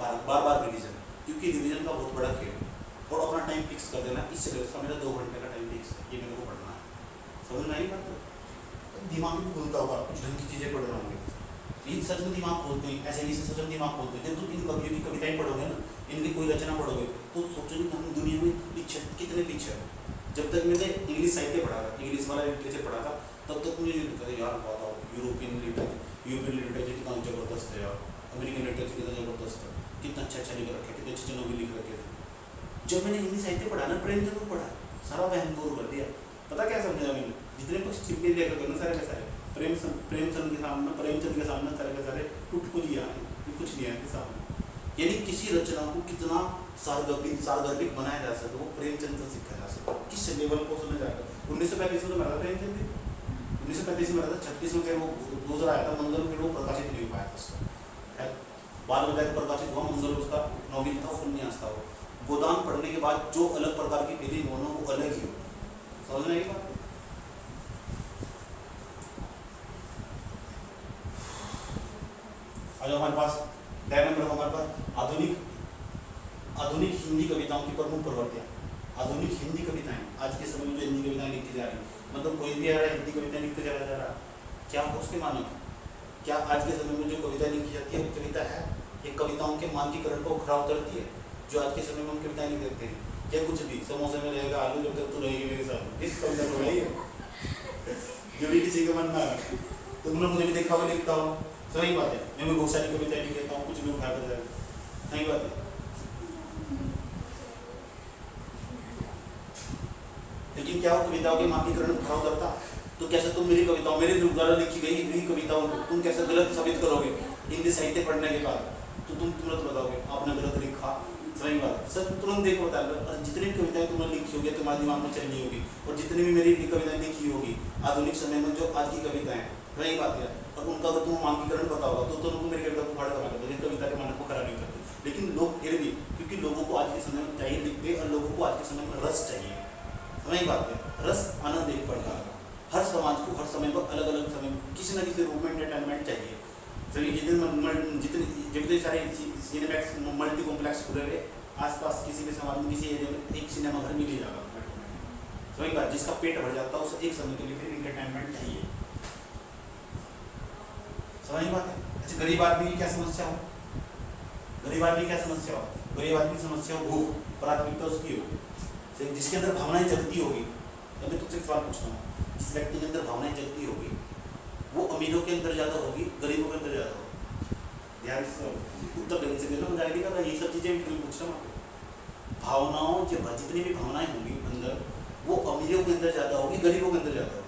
बार बार रिविजन, क्योंकि रिविजन का बहुत बड़ा खेल। और अपना टाइम फिक्स कर देना, इस सिलेबस का मेरा 2 घंटे का टाइम फिक्स है, ये मेरे को पढ़ना है, समझ में आई बात। दिमाग भी खुलता होगा, कुछ ढंग की चीज़ें पढ़ रहा होंगे, इन सच में दिमाग खोलते हैं, ऐसे नहीं सच में दिमाग खोलते हैं। जब तुम इन कवियों की कविताएं पढ़ोगे ना, इनकी कोई रचना पढ़ोगे तो सोचोगे हम दुनिया में पीछे कितने पीछे है। जब तक मैंने इंग्लिश साहित्य पढ़ा था, इंग्लिश वाला लिटरेचर पढ़ा था, तब तक मुझे ये लगता था यार बताओ यूरोपियन लिटरेचर कितना जबरदस्त है यार, अमेरिकन लिटरेचर कितना जबरदस्त है, कितना अच्छा लिख रखे, कितने अच्छे नॉवेल लिख रखे थे। जब मैंने इंग्लिश साहित्य पढ़ा ना, प्रेमचंद को पढ़ा, सारा वहम दूर कर दिया। पता क्या समझा मैंने, जितने पश्चिम के लेखक ना सारे के सारे प्रेमचंद के सामने सारे के सारे टुटपुलिया है, कुछ नहीं है के सामने। यानी किसी रचना को कितना सारगर्भिक बनाया जा सके वो प्रेमचंद से सीखा जा सके, किस लेवल को समझ जाएगा। 1935 में तो मरा था प्रेमचंद, 1935 में मरा था, 36 में फिर वो दूसरा आया था मंजर, फिर वो प्रकाशित नहीं हो पाया था उसका, बाद में जाकर प्रकाशित हुआ मंजर, उसका नॉवेल था, उपन्यास था। वो गोदान पढ़ने के बाद जो अलग प्रकार की फीलिंग होना वो अलग ही हो, समझने की बात। आज हमारे पास 10 नंबर हमारे पास आधुनिक हिंदी कविताओं की प्रमुख प्रवृत्तियाँ। आधुनिक हिंदी कविताएं आज के समय में जो हिंदी कविताएं लिखी जा रही, मतलब कोई भी आ रहा है हिंदी कविताएं लिखते चला जा रहा, क्या हो उसके मानक? क्या आज के समय में जो कविता लिखी जाती है वो कविता है? ये कविताओं के मानकीकरण को खरा उतरती है जो आज के समय में हम कविताएं लिख देते हैं? क्या कुछ भी समोसे में रहेगा आलू जब तक तू रहेगी मेरे साथ, इस कविता को रही है जो भी किसी का मन ना है। तुम लोग मुझे भी देखा हुआ लिखता हो, सही बात है। मैं बहुत सारी कविताएं लिख देता हूँ, कुछ भी उठा कर जाएगा, सही बात है। लेकिन क्या वो कविताओं के मानकीकरण खरा उतरता? तो कैसे तुम मेरी कविताओं, मेरे द्वारा लिखी गई मेरी कविताओं को तुम कैसे गलत साबित करोगे? इंग्लिश साहित्य पढ़ने के बाद तो तुम तुरंत बताओगे आपने गलत लिखा, सही बात। सर तुरंत देखो बता लो, और जितनी भी कविताएं तुमने लिखी होगी तुम्हारे दिमाग में चल रही होगी, और जितनी भी मेरी कविताएं लिखी होगी आधुनिक समय में जो आज की कविताएं, वही बात है। और उनका अगर तुम मानकीकरण पता होगा तो तुम मेरी कविता को खड़ा करा करते, लेकिन कविता के मानक को खड़ा नहीं करते। लेकिन लोग फिर भी, क्योंकि लोगों को आज के समय में चाहिए लिखते, और लोगों को आज के समय में रस चाहिए, वही बात है। रस आनंद एक प्रकार का, हर समाज को हर समय पर अलग अलग समय किसी न किसी रूप में एंटरटेनमेंट चाहिए। सभी जितने सारे सिनेमैक्स मल्टी कॉम्प्लेक्स खुले हुए आसपास किसी भी समाज में किसी एरिया में एक सिनेमा घर मिल ही जाएगा, सही बात। जिसका पेट भर जाता है उसे एक समय के लिए फिर एंटरटेनमेंट चाहिए, समझ बात है। अच्छा गरीब आदमी की क्या समस्या हो? गरीब आदमी की क्या समस्या हो? गरीब की समस्या हो, भूख, प्राथमिकता उसकी हो, जिसके अंदर भावनाएं जगती होगी। अब मैं तुमसे एक सवाल पूछता हूँ, जिस व्यक्ति के अंदर भावनाएं जगती होगी वो अमीरों के अंदर ज़्यादा होगी, गरीबों के अंदर ज़्यादा होगी? ध्यान से उत्तर ढंग से दे लो, मैं नहीं कर रहा, ये सब चीज़ें मैं पूछ रहा हूँ। भावनाओं जितनी भी भावनाएं होंगी अंदर, वो अमीरों के अंदर ज़्यादा होगी, गरीबों के अंदर ज़्यादा होगी?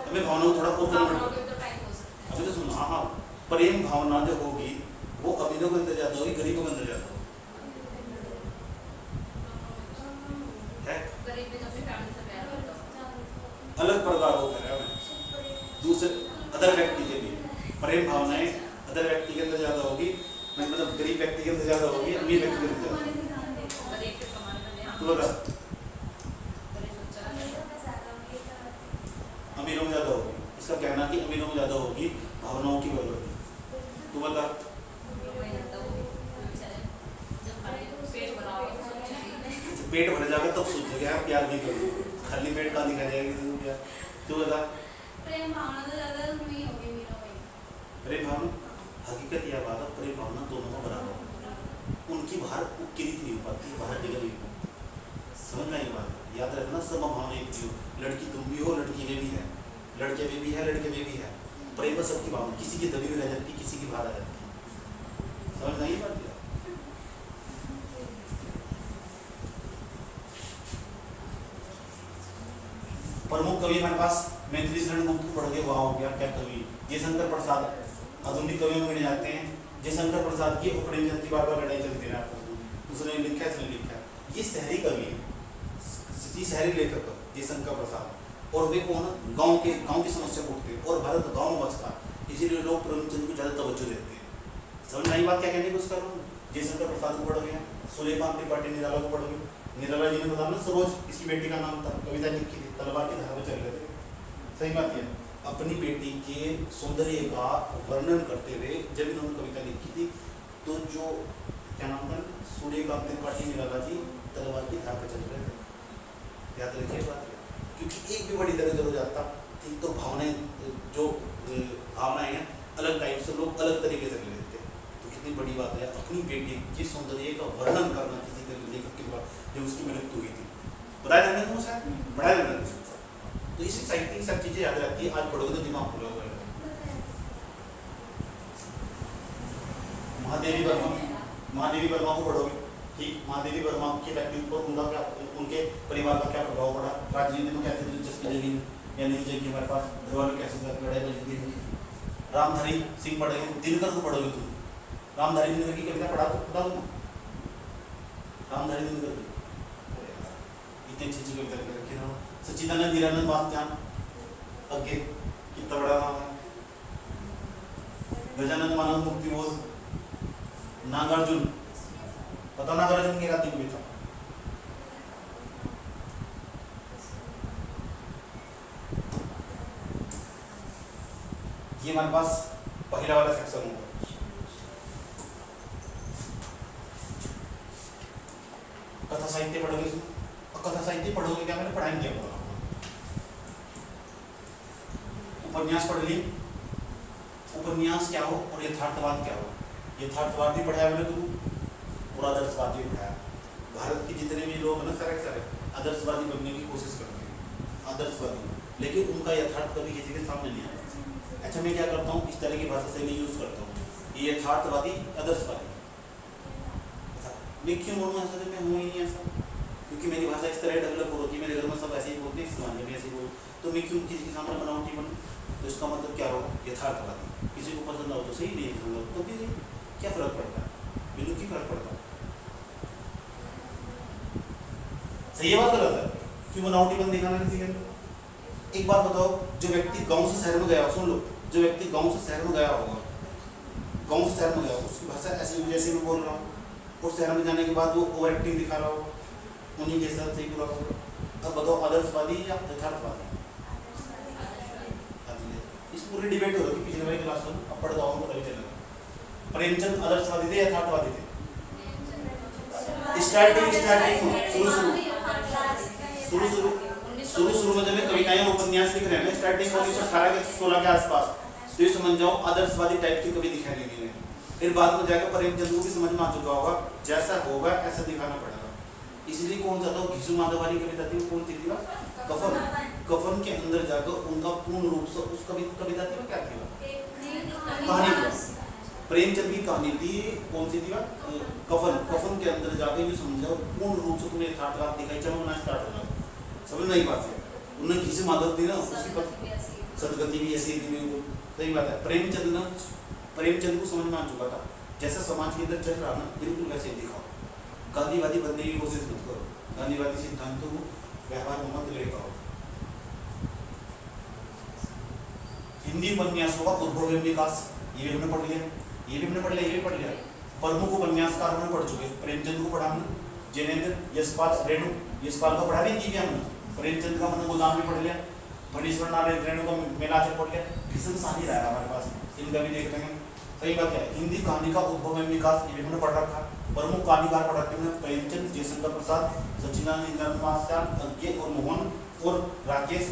हमें भावनाओं थोड़ा फोकस करना पड़ेगा। अभी तो सुनो, हाँ हाँ, प्रेम भावना जो होगी वो अमीरों के अंदर ज़्यादा होगी, गरीबों के अंदर ज़्यादा होगी? अलग प्रकार हो गया है दूसरे अदर व्यक्ति के लिए। प्रेम भावनाएं अदर व्यक्ति के अंदर ज़्यादा होगी, मतलब गरीब व्यक्ति के अंदर ज़्यादा होगी, अमीर व्यक्ति के अंदर ज़्यादा होगी? तो बता, अमीरों में ज़्यादा होगी। इसका कहना कि अमीरों में ज़्यादा होगी भावनाओं की बलवती। तो बता, पेट भर जाएगा तब सोचेगा यार प्यार भी करूँ, खाली पेट कहाँ दिखा जाएगी तुम प्यार? तो बता, प्रेम भावना तो ज़्यादा नहीं होगी मेरा भाई। प्रेम भावना, हकीकत यह बात है, प्रेम भावना दोनों का बराबर, उनकी बाहर उत्कीर्णित नहीं हो पाती, बाहर निकल नहीं पाती। समझ में ये बात, याद रखना, सब भावना एक भी हो, लड़की तुम भी हो, लड़की में भी है, लड़के में भी है, लड़के में भी है। प्रेम में सबकी भावना, किसी की दबी में रह जाती, किसी की बाहर आ जाती है। समझ में ये बात? प्रमुख कवि हमारे पास मैथिली शरण गुप्त को पढ़ के वहाँ हो गया, क्या कवि जयशंकर प्रसाद, आधुनिक कवियों में गिने जाते हैं। जयशंकर प्रसाद की और प्रेमचंद की बार बार लड़ाई चलती है, उसने लिखा है, इसने लिखा है, ये शहरी कवि है, ये शहरी लेखक जयशंकर प्रसाद, और वे कौन, गांव की समस्या को उठते हैं, और भारत गाँव में बसता, इसीलिए लोग प्रेमचंद को ज़्यादा तवज्जो देते हैं। समझ में आई बात क्या कहने की कोशिश कर रहा हूँ? जयशंकर प्रसाद को पढ़ोगे, सूर्यकांत त्रिपाठी निराला को पढ़ोगे, निराला जी ने बताया ना, सरोज इसकी बेटी का नाम था, कविता लिखी थी, तलवार की धार में चल रहे थे। सही बात है, अपनी बेटी के सौंदर्य का वर्णन करते हुए जब इन्होंने कविता लिखी थी, तो जो क्या नाम था, सूर्यकांत त्रिपाठी निराला जी तलवार की धार पर चल रहे थे। याद रखिए बात, क्योंकि एक भी बड़ी दर इधर हो जाता, ठीक, तो भावनाएं, जो भावनाएं हैं अलग टाइप से लोग अलग तरीके से लेते हैं। तो कितनी बड़ी बात है अपनी बेटी के सौंदर्य का वर्णन करना किसी लेखक के बाद जब उसकी मृत्यु हुई थी। बताया जाने को शायद पढ़ाया जाने को, तो इसी साहित्य सब चीजें याद रहती है, आज पढ़ोगे तो दिमाग खुला होगा। महादेवी वर्मा को पढ़ोगे, ठीक, महादेवी वर्मा के व्यक्तित्व पर उनका क्या, उनके परिवार का क्या प्रभाव पड़ा, राजनीति में कैसे दिलचस्पी जगी या नहीं जगी, हमारे पास घर वाले कैसे लड़ाई लगी थी। रामधारी सिंह पढ़ोगे, दिनकर को पढ़ोगे तुम, रामधारी दिनकर की कविता पढ़ा दूँ, रामधारी दिनकर की इतनी अच्छी कविता लिख रखी ना। सच्चिदानंद हीरानंद बादशाह अगे कितना बड़ा नाम है। गजानन मानव मुक्ति बोध, नागार्जुन, पता नागार्जुन की गाती कविता, ये हमारे पास पहला वाला सेक्शन होगा। कथा साहित्य पढ़ोगे, कथा साहित्य पढ़ोगे क्या, मैंने पढ़ाई किया, उपन्यास पढ़ लिए, उपन्यास क्या हो और यथार्थवाद क्या हो। यथार्थवाद भी पढ़ाया मैंने तुमको और आदर्शवाद भी पढ़ाया। भारत के जितने भी लोग ना सारे आदर्शवादी बनने की कोशिश करते हैं, आदर्शवादी, लेकिन उनका यथार्थ कभी किसी के सामने नहीं आता। अच्छा, मैं क्या करता हूँ, इस तरह की भाषा शैली यूज करता हूँ, ये यथार्थवादी, आदर्शवादी। मैं क्यों बोलूँ ऐसा, मैं हूँ ही नहीं ऐसा, क्योंकि मेरी भाषा इस तरह डेवलप होती है, मेरे घर में सब ऐसे ही बोलते हैं, इस मामले में ऐसे बोल, तो मैं क्यों किसी के सामने बनावटी बनूँ? तो इसका मतलब क्या होगा, यथार्थवादी। किसी को पसंद आओ तो सही, नहीं पसंद आओ तो भी क्या फर्क पड़ता है, बिल्कुल की फर्क पड़ता है। सही है बात, गलत है? क्यों बनावटी बन दिखाना किसी के अंदर? एक बात बताओ, जो व्यक्ति गांव से शहर में गया, सुन लो, जो व्यक्ति गांव से शहर में गया होगा, गांव से शहर में गया, उसकी भाषा ऐसी जैसे मैं बोल रहा हूँ, और शहर में जाने के बाद वो ओवर एक्टिंग दिखा रहा हो, उन्हीं के साथ सही बोला होगा। अब बताओ, आदर्शवादी या यथार्थवादी? इस पूरी डिबेट हो रही पिछले वाली क्लास में, अब पढ़ जाओ, पता भी चलेगा। प्रेमचंद आदर्शवादी थे, यथार्थवादी थे? स्टार्टिंग शुरू में जब कविताएं और उपन्यास लिख रहे हैं, स्टार्टिंग 1918 के 16 के आसपास, तो ये समझ जाओ आदर्शवादी टाइप की कवि दिखाई देंगे। फिर बाद में जाकर प्रेमचंद को भी समझ में आ चुका होगा जैसा होगा ऐसा दिखाना पड़ेगा। इसलिए कौन सा था घिसू माधव वाली कविता थी, कौन सी थी? कफन। कफन के अंदर जाकर उनका पूर्ण रूप से उस कविता थी क्या थी? कहानी। प्रेमचंद की कहानी थी, कौन सी थी? कफन। कफन के अंदर जाकर ये समझाओ पूर्ण रूप से तुम्हें यथार्थवाद दिखाई चमकना स्टार्ट होगा। समझ नहीं पाते उन्हें घिसू माधव थी ना, उसकी सदगति भी ऐसी थी। सही बात है। प्रेमचंद को समझ में आ चुका था जैसा समाज के अंदर चल रहा ना बिल्कुल वैसे ही दिखाओ। गांधीवादी बनने की कोशिश मत करो, गांधीवादी सिद्धांतों को व्यवहार में मत ले पाओ। हिंदी उपन्यासों का उद्भव एवं विकास ये भी हमने पढ़ लिया, ये भी हमने पढ़ लिया, ये भी पढ़ लिया। प्रमुख उपन्यासकार हमने पढ़ चुके, प्रेमचंद को पढ़ा हमने, जैनेन्द्र, यशपाल, रेणु। यशपाल को पढ़ा नहीं की हमने, प्रेमचंद का हमने गोदाम भी पढ़ लिया, फणीश्वर नारायण रेणु का मेलाचल पढ़ लिया। भीषण शाही रहा हमारे पास, इनका भी देख लेंगे। सही बात है। हिंदी कहानी का उद्भव एवं विकास ये भी हमने पढ़ रखा। प्रमुख कहानीकार पढ़ रखे हैं प्रेमचंद, जयशंकर प्रसाद, सच्चिदानंद अज्ञे और मोहन और राकेश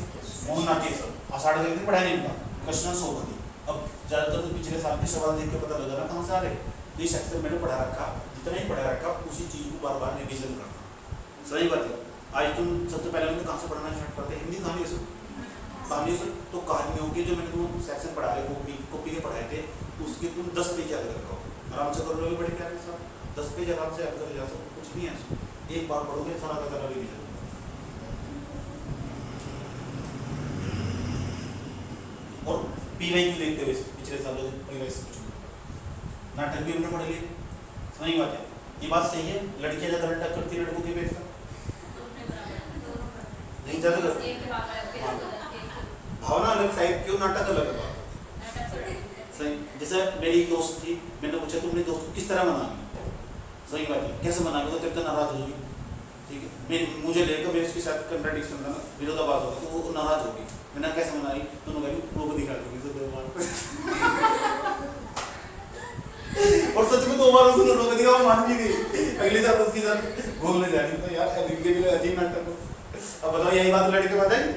मोहन राकेश। आषाढ़ का दिन पढ़ा नहीं इनका, कृष्ण सोबती। अब ज्यादातर तो पिछले साल के सवाल देख के पता लगा ना कहाँ से आ रहे। तो इस अक्सर मैंने पढ़ा रखा, जितना ही पढ़ा रखा उसी चीज को बार बार रिविजन करना। सही बात है। आज तुम सबसे पहले कहाँ से पढ़ना स्टार्ट करते हैं? हिंदी कहानी से। कहानी से तो कहानियों के जो मैंने तुम सेक्शन पढ़ा रहे कॉपी के पढ़ाए थे उसके तुम 10 पेज याद रखो, आराम से कर लोगे बड़े प्यारे के साथ। 10 पेज आराम से याद कर जा सकते, कुछ नहीं है। एक बार पढ़ोगे सारा का सारा रिविजन। और पीवाई की देखते हुए पिछले सालों पीवाई से नाटक भी हमने पढ़ लिए। सही बात है, ये बात सही है। लड़कियां ज्यादा नाटक करती है लड़कों की अपेक्षा नहीं ज्यादा करती। भावना अलग टाइप क्यों, नाटक अलग है। सही। जैसे मेरी एक दोस्त थी, मैंने पूछा तुमने दोस्त को किस तरह मनानी? सही बात है, कैसे मनानी? तो तेरे तो नाराज होगी, ठीक है। मैं मुझे लेकर मेरे उसके साथ कंट्राडिक्शन था, विरोधाभास होगा तो वो नाराज होगी। मैंने कैसे मनाई? तो उन्होंने कहा दिखा दूंगी और सच में 2 बार उसने रोक दिया, वो मान भी गई। अगले साल उसके साथ घूमने जा रही तो यार अजीब नाटक। अब बताओ यही बात लड़के के बताएंगे?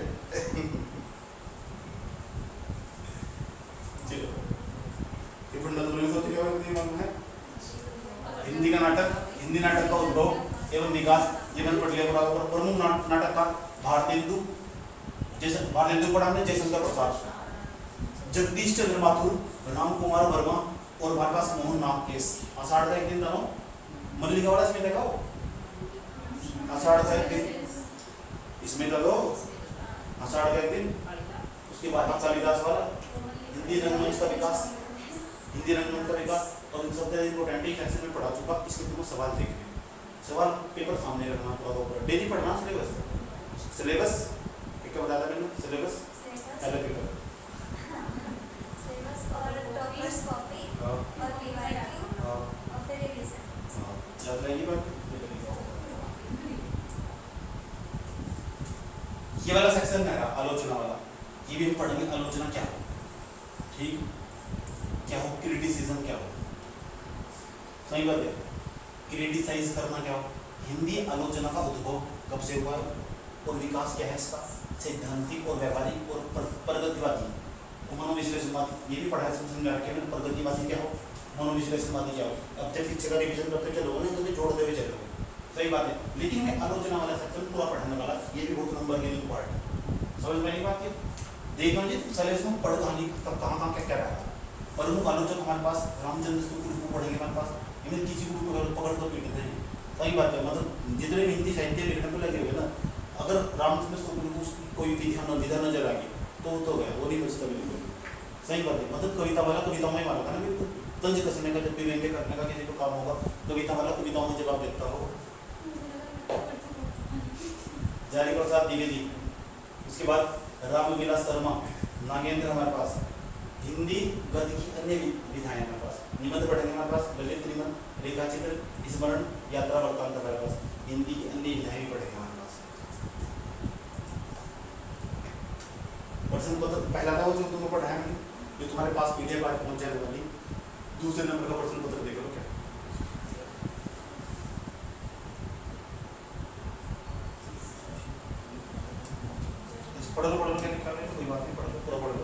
चलो ये मालूम है। हिंदी का नाटक, हिंदी नाटक का उद्भव एवं विकास ये मैंने पढ़ लिया। प्रमुख नाटककार भारतेंदु पढ़ा हमने, जयशंकर प्रसाद, जगदीश चंद्र माथुर, राम कुमार वर्मा और हमारे पास मोहन नागकेश। आषाढ़ का एक दिन दोनों मल्लिका वाला इसमें देखा हो, आषाढ़ का एक दिन इसमें डालो, आषाढ़ का एक दिन। उसके बाद कालिदास वाला हिंदी रंगमंच का विकास, हिंदी रंगमंच का विकास। और इन सबसे इम्पोर्टेंट एक सेक्शन में पढ़ा चुका, इसके तुम सवाल देख लें। सवाल पेपर सामने रखना, पूरा डेली पढ़ना। सिलेबस क्या बताया मैंने? सिलेबस पहले पेपर और टॉपिक्स कॉपी और पीवाईक्यू और फिर रिवीजन। याद रहेगी बात। ये वाला सेक्शन है आलोचना वाला, ये भी हम पढ़ेंगे। आलोचना क्या हो, ठीक क्या हो, क्रिटिसिज्म क्या हो। सही बात है। क्रिटिसाइज करना क्या हो। हिंदी आलोचना का उद्भव कब से हुआ और विकास क्या है इसका, सैद्धांतिक और व्यावहारिक और प्रगतिवादी। मनोविश्लेषणवादी ये भी पढ़ा समझा रखे हैं। प्रगतिवादी क्या हो, मनोविश्लेषणवादी क्या हो। अब जब शिक्षा का रिविजन करते चलोगे ना तो भी जोड़ते हुए चलोगे। सही बात है। लेकिन मैं आलोचना वाला सेक्शन पूरा पढ़ने वाला, ये भी बहुत नंबर के पार्ट है। समझ में नहीं बात है। देखो जी सिलेबस में पढ़ कहानी कहाँ क्या रहा था। प्रमुख आलोचक हमारे पास रामचंद्र को पढ़ेंगे हमारे पास, इन्हें किसी को पकड़ कर पीटते हैं। सही बात है। मतलब जितने भी हिंदी साहित्य लिखने को लगे हुए ना, अगर रामचंद्र को कोई विधा नजर आ गई तो गया, वो नहीं बचता बिल्कुल। सही बात है। मतलब कविता वाला कविताओं में मारा था ना, बिल्कुल तंज कसने का, जब भी व्यंग्य करने का किसी को काम होगा, कविता वाला कविताओं में जवाब देता हो। जारी प्रसाद द्विवेदी, उसके बाद रामविलास शर्मा, नागेंद्र हमारे पास। हिंदी गद्य की अन्य विधाएं हमारे पास। निबंध पढ़ेंगे हमारे पास, ललित निबंध, रेखाचित्र, स्मरण, यात्रा वृत्तांत हमारे पास। हिंदी की अन्य विधाएं भी पढ़ेंगे हमारे पास। प्रश्न पत्र पहला था वो जो तुमको पढ़ाया मैंने, जो तुम्हारे पास पीडीएफ आज पहुंच जाने वाली। दूसरे नंबर का प्रश्न पत्र देख लो क्या पढ़ लो क्या लिखा है, कोई बात नहीं, पढ़ लो पूरा पढ़ लो।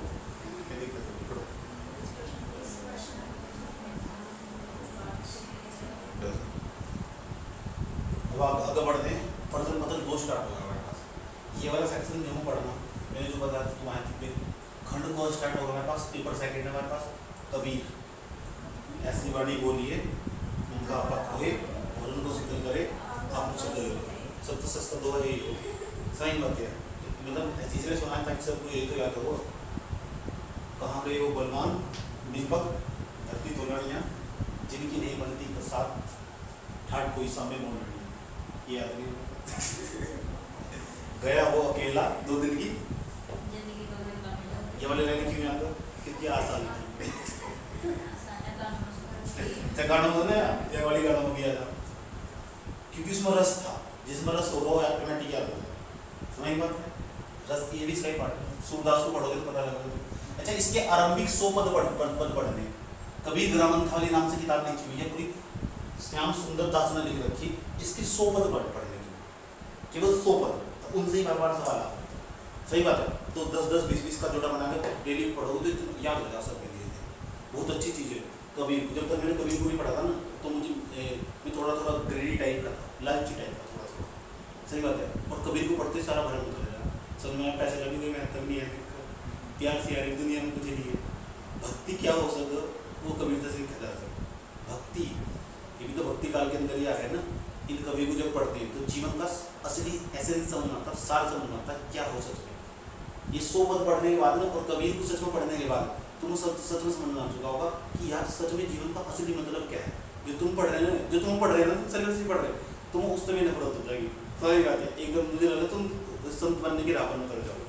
अब आगे बढ़ते हैं, फर्दर मतलब 2 स्टार्ट होगा हमारे पास। ये वाला सेक्शन जो पढ़ना मैंने जो बताया तुम्हारे खंड को स्टार्ट होगा हमारे पास, पेपर सेकंड है हमारे पास कबीर, ऐसी वाणी बोलिए उनका आपा कहे और उनको सिद्ध करे आप मुझसे करो। सब तो सस्ता दो है यही हो, सही बात है। मतलब तीसरे सुना है ताकि सबको यही तो याद हो। कहाँ गए वो बलवान दीपक धरती तोड़ियाँ जिनकी नहीं बनती साथ ठाट कोई सामने मोड़ लड़ी, ये आदमी गया वो अकेला 2 दिन की ये वाले रहने क्यों याद कितनी आसान थी। गाना बोलने ये वाली गाना हो गया था क्योंकि उसमें रस था, जिसमें रस होगा वो ऑटोमेटिक याद होगा। समझ बात है, रस ये भी सही पार्ट है। सूरदास को पढ़ोगे तो पता लगेगा। अच्छा, इसके आरंभिक 100 पद पढ़ने कबीर ग्रामंथ वाली नाम से किताब लिखी हुई है पूरी, श्याम सुंदर दास ने लिख रखी। इसके 100 पद पढ़ने की, केवल 100 पद, उनसे ही बार-बार सवाल आता है। सही बात है। तो 10-10, 20-20 का जोड़ा बना के डेली पढ़ोगे तो याद हो जाए सबके लिए, बहुत अच्छी चीज़ है। कबीर, जब तक मैंने कबीर को नहीं पढ़ा था ना तो मुझे मैं थोड़ा ग्रेडी टाइप का था, लालची टाइप का थोड़ा। सही बात है। और कबीर को पढ़ते सारा भरम उतर जाए, सब में पैसे लगे कोई महत्व नहीं है, प्यार से यार दुनिया में कुछ नहीं है। भक्ति क्या हो सकता वो कबीरता से कहता है। भक्ति ये भी तो भक्ति काल के अंदर ही आ गया ना। इन कवि को जब पढ़ते हैं तो जीवन का असली एसेंस समझ आता, सार समझ आता क्या हो सच में। ये 100 पद पढ़ने के बाद ना और कबीर को सच में पढ़ने के बाद तुम सच में समझना चुका होगा कि यार सच में जीवन का असली मतलब क्या है। जो तुम पढ़ रहे हो ना, तुम सिलेबस ही पढ़ रहे तुम उस समय नफरत हो जाएगी। सही बात है, एकदम मुझे लगा तुम संत बनने की राह पर निकल जाओ।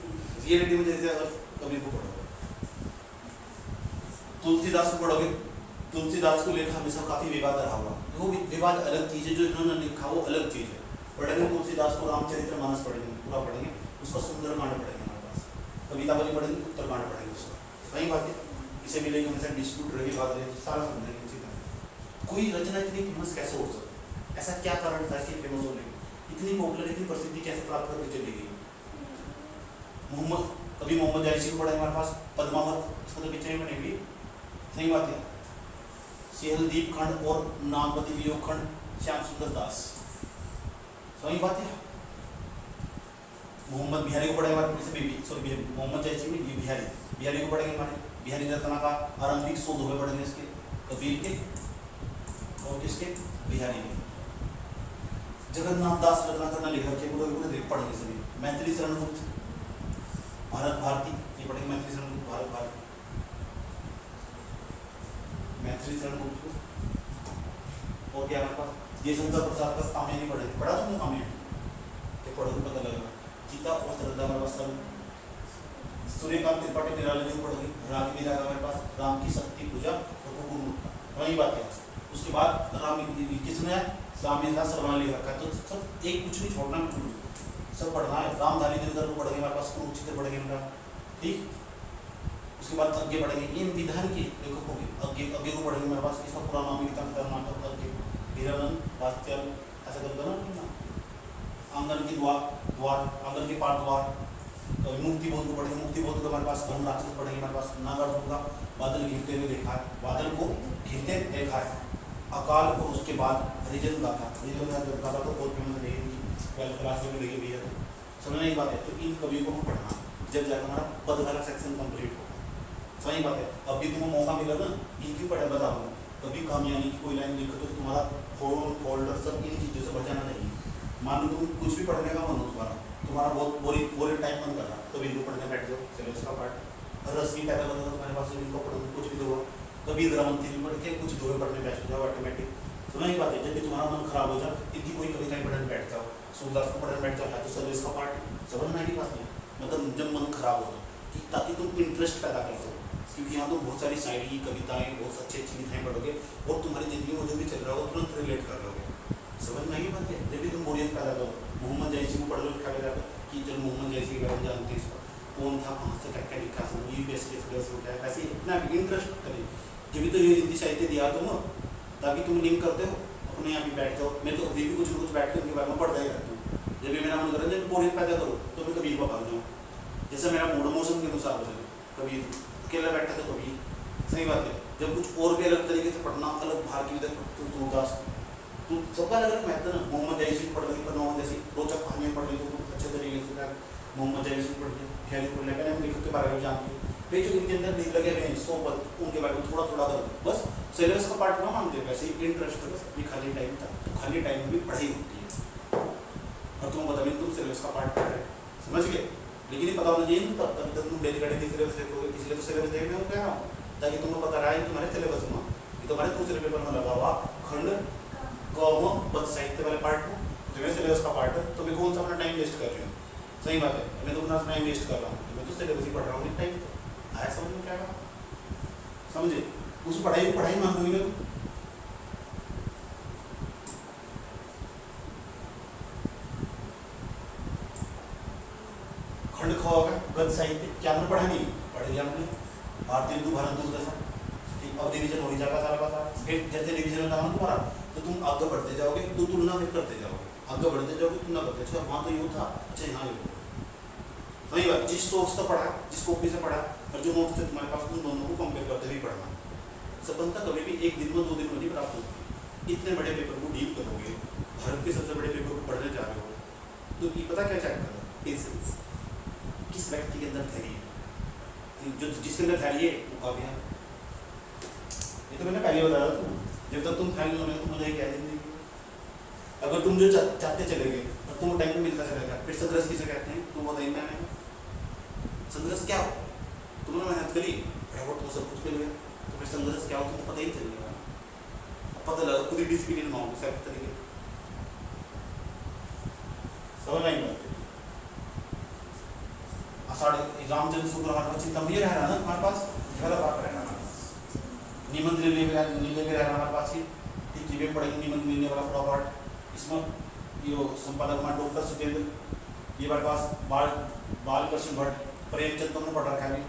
रियलिटी में जैसे अगर कबीर को पढ़ोगे, तुलसीदास को पढ़ोगे, तुलसीदास को लेकर हमेशा काफी विवाद रहा हुआ। वो विवाद अलग चीज है, जो इन्होंने लिखा वो अलग चीज है। पढ़ेंगे तुलसीदास को, रामचरितमानस पढ़ेंगे, पूरा पढ़ेंगे, उसका सुंदरकांड पढ़ेंगे हमारे पास, कविता वाली पढ़ेंगे, उत्तरकांड पढ़ेंगे उसका। सही बात है। इसे मिलेगी हमेशा डिस्प्यूट रहेगी, बात रहेगी, सारा समझेंगे। कोई रचना इतनी फेमस कैसे हो सकती, ऐसा क्या कारण था इसकी फेमस होने की, इतनी पॉपुलर, इतनी प्रसिद्धि कैसे प्राप्त करके चली गई। कभी मोहम्मद जायसी को पढ़ा हमारे पास, पद्मावत, इसको तो पिक्चर में बनेगी। सही बात है। सेहलदीप खंड और नामपति वियोग खंड श्याम सुंदर दास। सही बात है। मोहम्मद बिहारी को पढ़ेगा मोहम्मद जायसी में बिहारी को पढ़ेंगे हमारे, बिहारी रत्ना का आरंभिक 100 दोहे पढ़ेंगे इसके, कबीर के और किसके, बिहारी के। जगन्नाथ दास रत्नाकर ने लिखा पूरे पढ़ेंगे सभी। मैथिली शरण गुप्त, भारत भारती, ये पढ़ेंगे मैथिली शरण गुप्त, भारत भारती, मैथिली शरण गुप्त। और क्या हमारे पास जयशंकर प्रसाद का काम्य नहीं पढ़े, पढ़ा तुमने काम्य के पढ़ोगे पता लगेगा। गीता और श्रद्धा हमारे पास सब। सूर्यकांत त्रिपाठी निराला जी को पढ़ोगे, राग लीला का हमारे पास, राम की शक्ति पूजा और कुकुर। वही बात है। उसके बाद राम किसने रामलीला सर्वनाली रखा है, तो सब एक कुछ नहीं छोड़ना, सब पढ़ना है। रामधारी दिनकर को पढ़ेंगे हमारे पास, कुरुक्षेत्र पढ़ेंगे हमारा, ठीक। उसके बाद अज्ञे पढ़ेंगे, इन विधान के लेखकों के अज्ञे को पढ़ेंगे हमारे पास। इसका पूरा नाम गीता नाटक अज्ञे, धीरानंद वात्सल, ऐसा करते ना आंगन के द्वार, आंगन के पाठ द्वार। मुक्ति बोध को पढ़ेंगे, मुक्ति बोध को हमारे पास धन राक्षस पढ़ेंगे हमारे पास। नागार्जुन का बादल घिरते हुए देखा है, बादल को घिरते देखा है। अकाल और उसके बाद हरिजन गाथा, हरिजन गाथा तो बहुत फेमस रहेगी, 12th क्लास में भी देखी है, समझने की बात है। तो इन कवियों को पढ़ना, जब जाकर हमारा पद वाला सेक्शन कंप्लीट होगा। सही बात है। अभी तुम्हें मौका मिला ना, ये क्यों पढ़ा बताओ। कभी कामयानी की कोई लाइन लिखो तो तुम्हारा फोल्डर सब इन चीज़ों से बचाना नहीं। मान लो तुम कुछ भी पढ़ने का मन हो तुम्हारा बहुत बोरिंग टाइम मन कर रहा, कभी इनको पढ़ने बैठ जाओ, सिलेबस का पार्ट। रस भी पैदा करोगे तुम्हारे पास, इनको पढ़ोगे कुछ भी दो, कभी ग्रामंथी भी पढ़ के कुछ दोहे पढ़ने बैठ जाओ ऑटोमेटिक। समझ नहीं बात है। जब भी तुम्हारा मन खराब हो जाए, इनकी कोई कविताएं पढ़ने बैठ जाओ, सूरदास को पढ़ने बैठ जाओ, या तो सिलेबस का पार्ट समझना की बात नहीं। मतलब जब मन खराब हो कि ताकि तुम इंटरेस्ट पैदा कर सको, क्योंकि यहाँ तो बहुत सारी शायरी, कविताएं, बहुत अच्छी अच्छी कविताएं पढ़ोगे और तुम्हारी जिंदगी में जो भी चल रहा हो तुरंत रिलेट कर लोगे। समझ में आएगी बात है। जब भी तुम बोरियत पैदा करो, मोहम्मद जायसी को पढ़ लो, उठा के जाकर कि चलो मोहम्मद जायसी के बारे में जानते हैं, इसका कौन था, कहाँ से क्या क्या लिखा, यूपीएससी के थ्रू से उठाया, वैसे इतना इंटरेस्ट करें। जब भी तो ये हिंदी साहित्य दिया तुम, ताकि तुम लिंक करते हो अपने यहाँ भी बैठ जाओ। मैं तो अभी भी कुछ न कुछ बैठ कर उनके बारे में पढ़ता ही रहता हूँ। जब भी मेरा मन करे जब बोरियत पैदा करो तो मैं कबीर को भाग जाऊँ, जैसे मेरा मूड मौसम के अनुसार बदले। कबीर अकेला बैठा था कबीर। सही बात है। जब कुछ और भी अलग तरीके से पढ़ना, अलग भार की सूरदास, तो सबका अलग अलग मेहनत है ना। मोहम्मद जैसी पढ़ रही पर मोहम्मद जैसी रोचक कहानियाँ पढ़ रही तो अच्छे तरीके से मोहम्मद जैसी पढ़ रही खैर पढ़ लेकर हम लेखक के बारे में जानते हैं पेज इनके अंदर नहीं लगे हुए हैं सोबत उनके बारे में थोड़ा थोड़ा कर बस सिलेबस का पार्ट ना मानते वैसे ही इंटरेस्ट बस ये खाली टाइम था तो खाली टाइम में भी पढ़ाई होती है और तुम बता तुम सिलेबस का पार्ट पढ़ रहे समझ गए। लेकिन ये पता होना चाहिए तब तक तुम डेली का डेली सिलेबस देखोगे इसलिए तो सिलेबस देखने को कह रहा हूँ ताकि तुम्हें पता रहा है तुम्हारे सिलेबस में ये तुम्हारे दूसरे पेपर में लगा हुआ खंड कौम पद साहित्य वाले पार्ट में जो है सिलेबस का पार्ट है तो मैं कौन सा अपना टाइम वेस्ट कर रही हूँ। सही बात है मैं तो अपना टाइम वेस्ट कर रहा हूँ तो मैं तो सिलेबस ही पढ़ रहा हूँ टाइम तो आया समझ में क्या समझे उस पढ़ाई को पढ़ाई मान दोगे तो खंड ख होगा गद्य साहित्य क्या हमने पढ़ा नहीं पढ़ लिया हमने भारतीय हिंदू भारत दूध जैसा अब डिवीजन हो जाएगा सारा का सारा फिर जैसे डिवीजन होता है तुम्हारा तो तुम आगे बढ़ते जाओगे तो तुलना फिर करते जाओगे आगे बढ़ते जाओगे तुलना करते अच्छा वहाँ तो ये था अच्छा यहाँ ये वही बात जिस सोर्स से पढ़ा जिस कॉपी से पढ़ा और जो नोट्स थे तुम्हारे पास उन दोनों को कंपेयर करते हुए पढ़ना सफलता कभी भी एक दिन में 2 दिन में नहीं प्राप्त होती। इतने बड़े पेपर को डील करोगे भारत के सबसे बड़े पेपर को पढ़ने जा रहे हो तो ये पता क्या चेक करो पेशेंस किस व्यक्ति के अंदर धैर्य है जो जिसके अंदर धैर्य है वो कामयाब। ये तो मैंने पहले बताया था जब तक तुम फैल होने तो मुझे क्या जिंदगी अगर तुम जो चाहते चले गए और तुम टाइम में मिलता चलेगा फिर संघर्ष किसे कहते हैं तुम बताइए मैंने संघर्ष क्या हो तुमने मेहनत करी फटाफट तो सब कुछ मिल गया तो फिर संघर्ष क्या हो तुमको पता ही चल गया अब पता लगा खुद ही डिसिप्लिन में होंगे सब तरीके समझ नहीं बात आषाढ़ रामचंद्र शुक्र हमारे पास चिंता में रह रहा ना हमारे पास वाला बात रहना निबंध ले रहा हमारे पास ही ठीक है पढ़ेंगे निबंध लेने वाला फटाफट इसमें ये संपादक हमारे डॉक्टर सत्येंद्र ये हमारे पास बालकृष्ण भट्ट प्रेमचंद तुमने पढ़ रखा है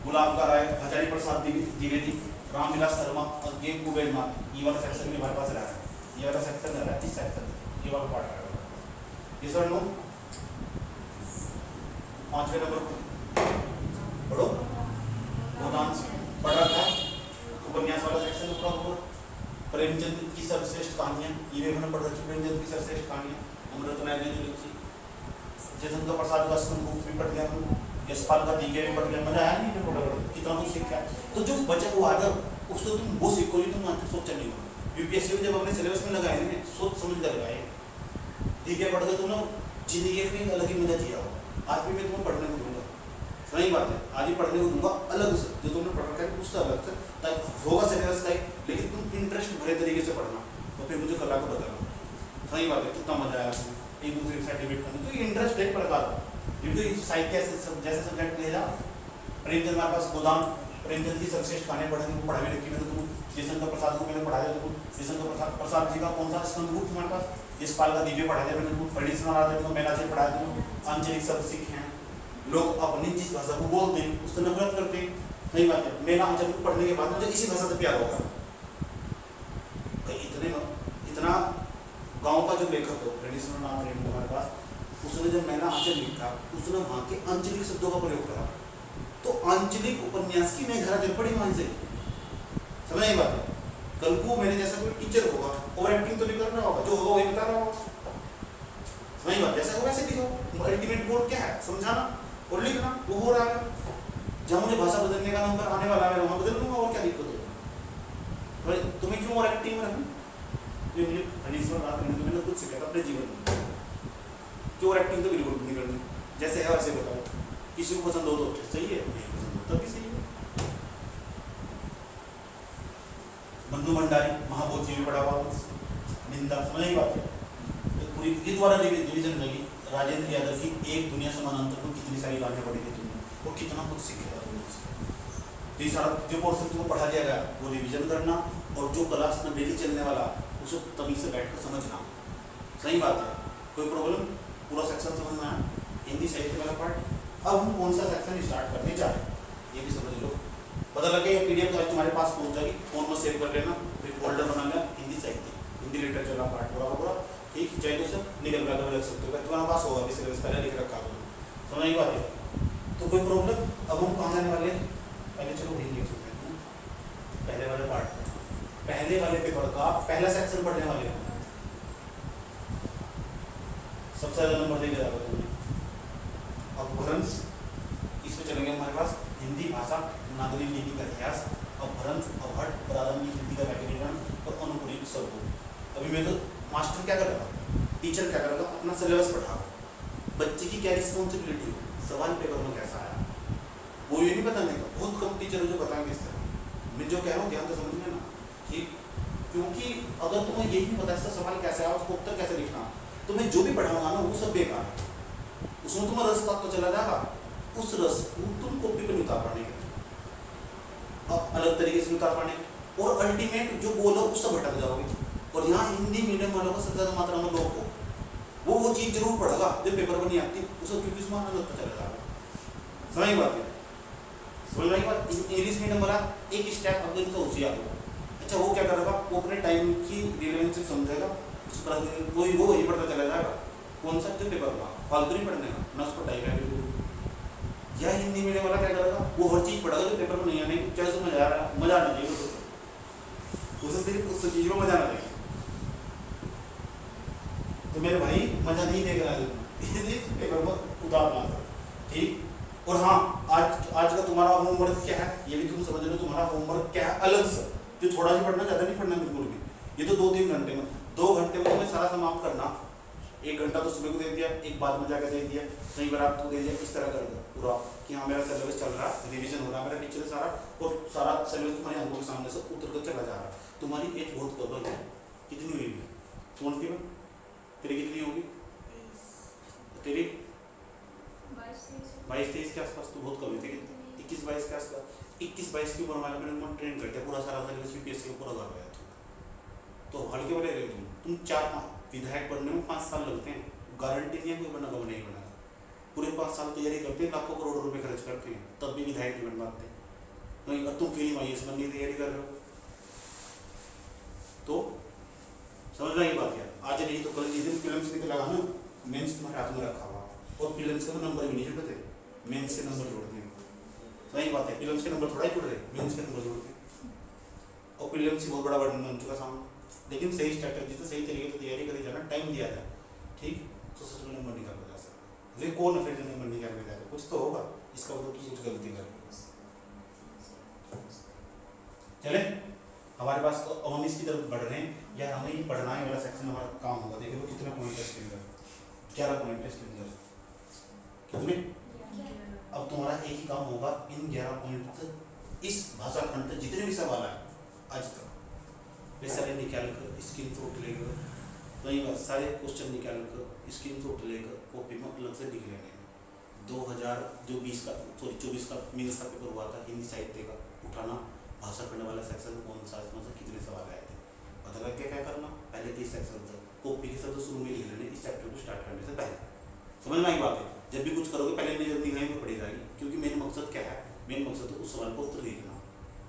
गुलाम का राय हजारी प्रसाद द्विवेदी रामविलास शर्मा और गेम कुबेर नाथ ये वाला सेक्शन में हमारे पास रहा है ये वाला सेक्शन रहा है 30 सेक्शन ये वाला पार्ट रहा है ये सर नो 5वें नंबर पढ़ो गोदान पढ़ रखा है उपन्यास वाला सेक्शन पूरा हुआ प्रेमचंद की सर्वश्रेष्ठ कहानियां ये भी मैंने पढ़ रखी प्रेमचंद की सर्वश्रेष्ठ कहानियां अमृत नायक ने जो लिखी जयशंकर प्रसाद का संगूफ भी पढ़ लिया यशपाल का दीगे भी पढ़ लिया मजा आया नहीं कितना कुछ सीख गया तो जो बचा हुआ आदर उसको तुम वो सीखोगे तुम सोचा नहीं हो यूपीएससी में जब अपने सिलेबस में लगाए ना सोच समझ कर लगाए दीगे पढ़ के तुम जिंदगी में अलग ही मजा जिया हो आज भी मैं तुम्हें पढ़ने को दूंगा सही बात है आज ही पढ़ने को दूंगा अलग से जो तुमने पढ़ रखा है उससे अलग से होगा सिलेबस का लेकिन तुम इंटरेस्ट भरे तरीके से पढ़ना तो फिर मुझे कला को बताना सही बात है कितना मजा आया एक दूसरे के साथ डिबेट करने तो इंटरेस्ट एक प्रकार का साहित्य जैसे सब्जेक्ट ले जा प्रेमचंद हमारे पास गोदाम प्रेमचंद की सर्वश्रेष्ठ कहानियां पढ़ेंगे पढ़ा भी रखी मैंने तुम जयशंकर प्रसाद को मैंने पढ़ाया तुम जयशंकर प्रसाद जी का कौन सा स्कंदगुप्त तुम्हारे पास यशपाल का दिव्य पढ़ाया मैंने तुम फर्नीचर महाराज को मैंने से पढ़ाया तुम आंचलिक शब्द सीखे हैं लोग अपनी जिस भाषा को बोलते हैं उससे नफरत करते हैं सही बात है मेरा आंचलिक पढ़ने के बाद मुझे इसी भाषा से प्यार होगा इतना गाँव का जो लेखक हो ट्रेडिशनल नाम है हमारे पास उसने जब मैंने आंचल लिखा उसने वहाँ के आंचलिक शब्दों का प्रयोग करा तो आंचलिक उपन्यास की मैं घर जब पढ़ी वहीं से समझ नहीं बात है कल को मेरे जैसा कोई टीचर होगा ओवर एक्टिंग तो नहीं कर रहा होगा जो होगा वही बता रहा होगा समझ बात जैसा होगा वैसे लिखो अल्टीमेट गोल क्या है समझाना और लिखना वो हो रहा है जहाँ मुझे भाषा बदलने का नंबर आने वाला है वहाँ बदल लूंगा और क्या दिक्कत होगी तुम्हें क्यों और एक्टिंग में रखूँ जो मुझे फर्नीचर बात करने मैंने खुद सीखा अपने जीवन में क्यों एक्टिंग तो बिल्कुल नहीं करनी जैसे है वैसे बताओ किसी को पसंद हो तो सही है नहीं पसंद हो तब भी सही है। बंधु भंडारी महाभोजी भी पढ़ा हुआ निंदा समझ नहीं बात है तो पूरी के द्वारा डिवीजन लगी राजेंद्र यादव की एक दुनिया समानांतर को कितनी सारी गानें पढ़ी थी तुमने वो कितना कुछ सीखेगा तुमने तो ये सारा जो पोर्सन तुमको पढ़ा दिया गया वो रिविजन करना और जो क्लास में डेली चलने वाला उसको तभी से बैठकर समझना सही बात है कोई प्रॉब्लम पूरा सेक्शन समझना है हिंदी साहित्य वाला पार्ट अब हम कौन सा सेक्शन स्टार्ट करने जा रहे हैं ये भी समझ लो पता लगे ये पीडीएफ तो तुम्हारे पास पहुंच जाएगी फोन में सेव कर लेना फिर फोल्डर बना लेना हिंदी साहित्य हिंदी लिटरेचर वाला पार्ट पूरा ठीक चाहे तो सब निकल कर रख सकते हो तुम्हारे पास होगा भी सिलेबस पहले लिख रखा हो समझ नहीं बात है तो कोई प्रॉब्लम अब हम कहाँ जाने वाले पहले चलो वही लिख सकते हैं पहले वाले पार्ट पहले वाले पेपर का आप पहला सेक्शन पढ़ने वाले हो, सबसे ज्यादा नंबर देके जाओगे तुमने। अपभ्रंश, इसमें चलेंगे हमारे पास हिंदी भाषा, नागरिक लिपि का इतिहास, अपभ्रंश, अपहट, प्रारंभिक हिंदी का व्याकरण और अनुकूलित शब्दों। अभी मैं तो मास्टर क्या करेगा, टीचर क्या करेगा, अपना सिलेबस पढ़ाओ, बच्चे की क्या रिस्पॉन्सिबिलिटी हो, सवाल पेपर में कैसा आया वो ये नहीं बताने का। बहुत कम टीचर जो बताएंगे इस तरह। मैं जो कह रहा हूँ ध्यान से समझिए ना, ठीक, क्योंकि अगर तुम्हें यही नहीं पता इसका सवाल कैसे आया, उसको उत्तर कैसे लिखना, तो मैं जो भी पढ़ाऊंगा ना वो सब बेकार है। उसमें तुम्हारा रस तो चला जाएगा, उस रस को तुम कॉपी पर उतार पाने के, अब अलग तरीके से उतार पाने के, और अल्टीमेट जो बोलो उससे भटक जाओगे। और यहाँ हिंदी मीडियम वालों को सबसे ज्यादा मात्रा में लोग को वो चीज जरूर पढ़ेगा जो पेपर में नहीं आती, उसको क्योंकि उसमें आनंद होता चला जाएगा। समझ बात है, समझ रही बात। इंग्लिश मीडियम वाला एक स्टेप अगर इनका होशियार हो, अच्छा वो क्या करेगा, वो अपने टाइम की रिलेवेंस समझेगा, उस पर कोई वो ही पढ़ता चला जाएगा, कौन सा जो पेपर का फालतू नहीं पढ़ने का ना, उसको टाइम है। या हिंदी मीडियम वाला क्या करेगा, वो हर चीज पढ़ेगा जो पेपर में नहीं आने, चाहे उसमें मजा आ रहा है, मजा आना चाहिए उसे, सिर्फ उस चीज में मजा आना चाहिए। तो मेरे भाई मजा नहीं देख रहा है पेपर में उतारना था, ठीक। और हाँ, आज का तुम्हारा होमवर्क क्या है ये भी तुम समझ लो, तुम्हारा होमवर्क क्या है अलग से, जो थोड़ा सा पढ़ना, ज्यादा नहीं पढ़ना बिल्कुल भी। ये तो 2-3 घंटे में, 2 घंटे में तुम्हें सारा समाप्त करना। 1 घंटा तो सुबह को दे दिया, एक बाद में जाकर दे दिया, कई बार आपको दे दिया, इस तरह कर दो पूरा कि हाँ मेरा सिलेबस चल रहा, रिवीजन हो रहा, मेरा टीचर सारा, और सारा सिलेबस तुम्हारी आंखों के सामने से उतर कर चला जा रहा। तुम्हारी एज बहुत कम है, कितनी हुई है 21, तेरी कितनी होगी, तेरी 22-23 के आसपास, तो बहुत कम है, 21-22 के आसपास। 21-22 की उम्र हमारे मैंने ट्रेन करते पूरा सारा सिलेबस यूपीएससी को पूरा कर रहा है, तो हल्के वाले रहे तुम 4-5 विधायक बनने में 5 साल लगते हैं, गारंटी नहीं है कोई बना कब नहीं बना, पूरे 5 साल तैयारी करते हैं, लाखों करोड़ों रुपए खर्च करते हैं, तब भी विधायक नहीं बन पाते। नहीं, और तुम फिल्म IAS बनने की तैयारी कर रहे हो, तो समझ रहे बात क्या, आज नहीं तो कल जिस दिन फिल्म से लगा ना, मेंस तुम्हारे हाथ में रखा हुआ, और फिल्म के नंबर भी नहीं जुड़ते, मेंस के नंबर जोड़ते हैं। सही बात है, फिल्म के नंबर थोड़ा ही जुड़ रहे, मेंस के नंबर जोड़ते हैं, और फिल्म से बहुत बड़ा बर्डन बन चुका सामने। लेकिन सही स्ट्रैटेजी से सही तरीके से तैयारी करी जाना, टाइम दिया जाए, ठीक, तो सच में नंबर निकाल जा सकता है। कौन फिर नंबर निकाल के जाएगा, कुछ तो होगा इसका, मतलब तो कुछ गलती कर चले। हमारे पास तो हम इसकी तरफ बढ़ रहे हैं, या हमें ही पढ़ना है वाला सेक्शन हमारा काम होगा। देखो कितने पॉइंट है इसके अंदर, 11 पॉइंट है इसके अंदर, कितने। अब तुम्हारा एक ही काम होगा, इन 11 पॉइंट इस भाषा खंड तक जितने भी सवाल आए आज तक वे सारे निकाल कर स्क्रीन शॉट लेकर, वही बात, सारे क्वेश्चन निकाल कर स्क्रीन शॉट लेकर कॉपी में अलग से लिख लेंगे। 2020 का 24 का मेंस का पेपर हुआ था हिंदी साहित्य का, उठाना भाषा खंड वाला सेक्शन कौन सा, इसमें से कितने सवाल आए थे पता लग गया। क्या करना, पहले 30 सेक्शन तक कॉपी के साथ शुरू में लिख लेने, इस चैप्टर को स्टार्ट करने से पहले। समझ में आई बात है, जब भी कुछ करोगे पहले नजर निगाहें में पड़ी जाएगी, क्योंकि मेन मकसद क्या है, मेन मकसद तो उस सवाल को उत्तर लिखना।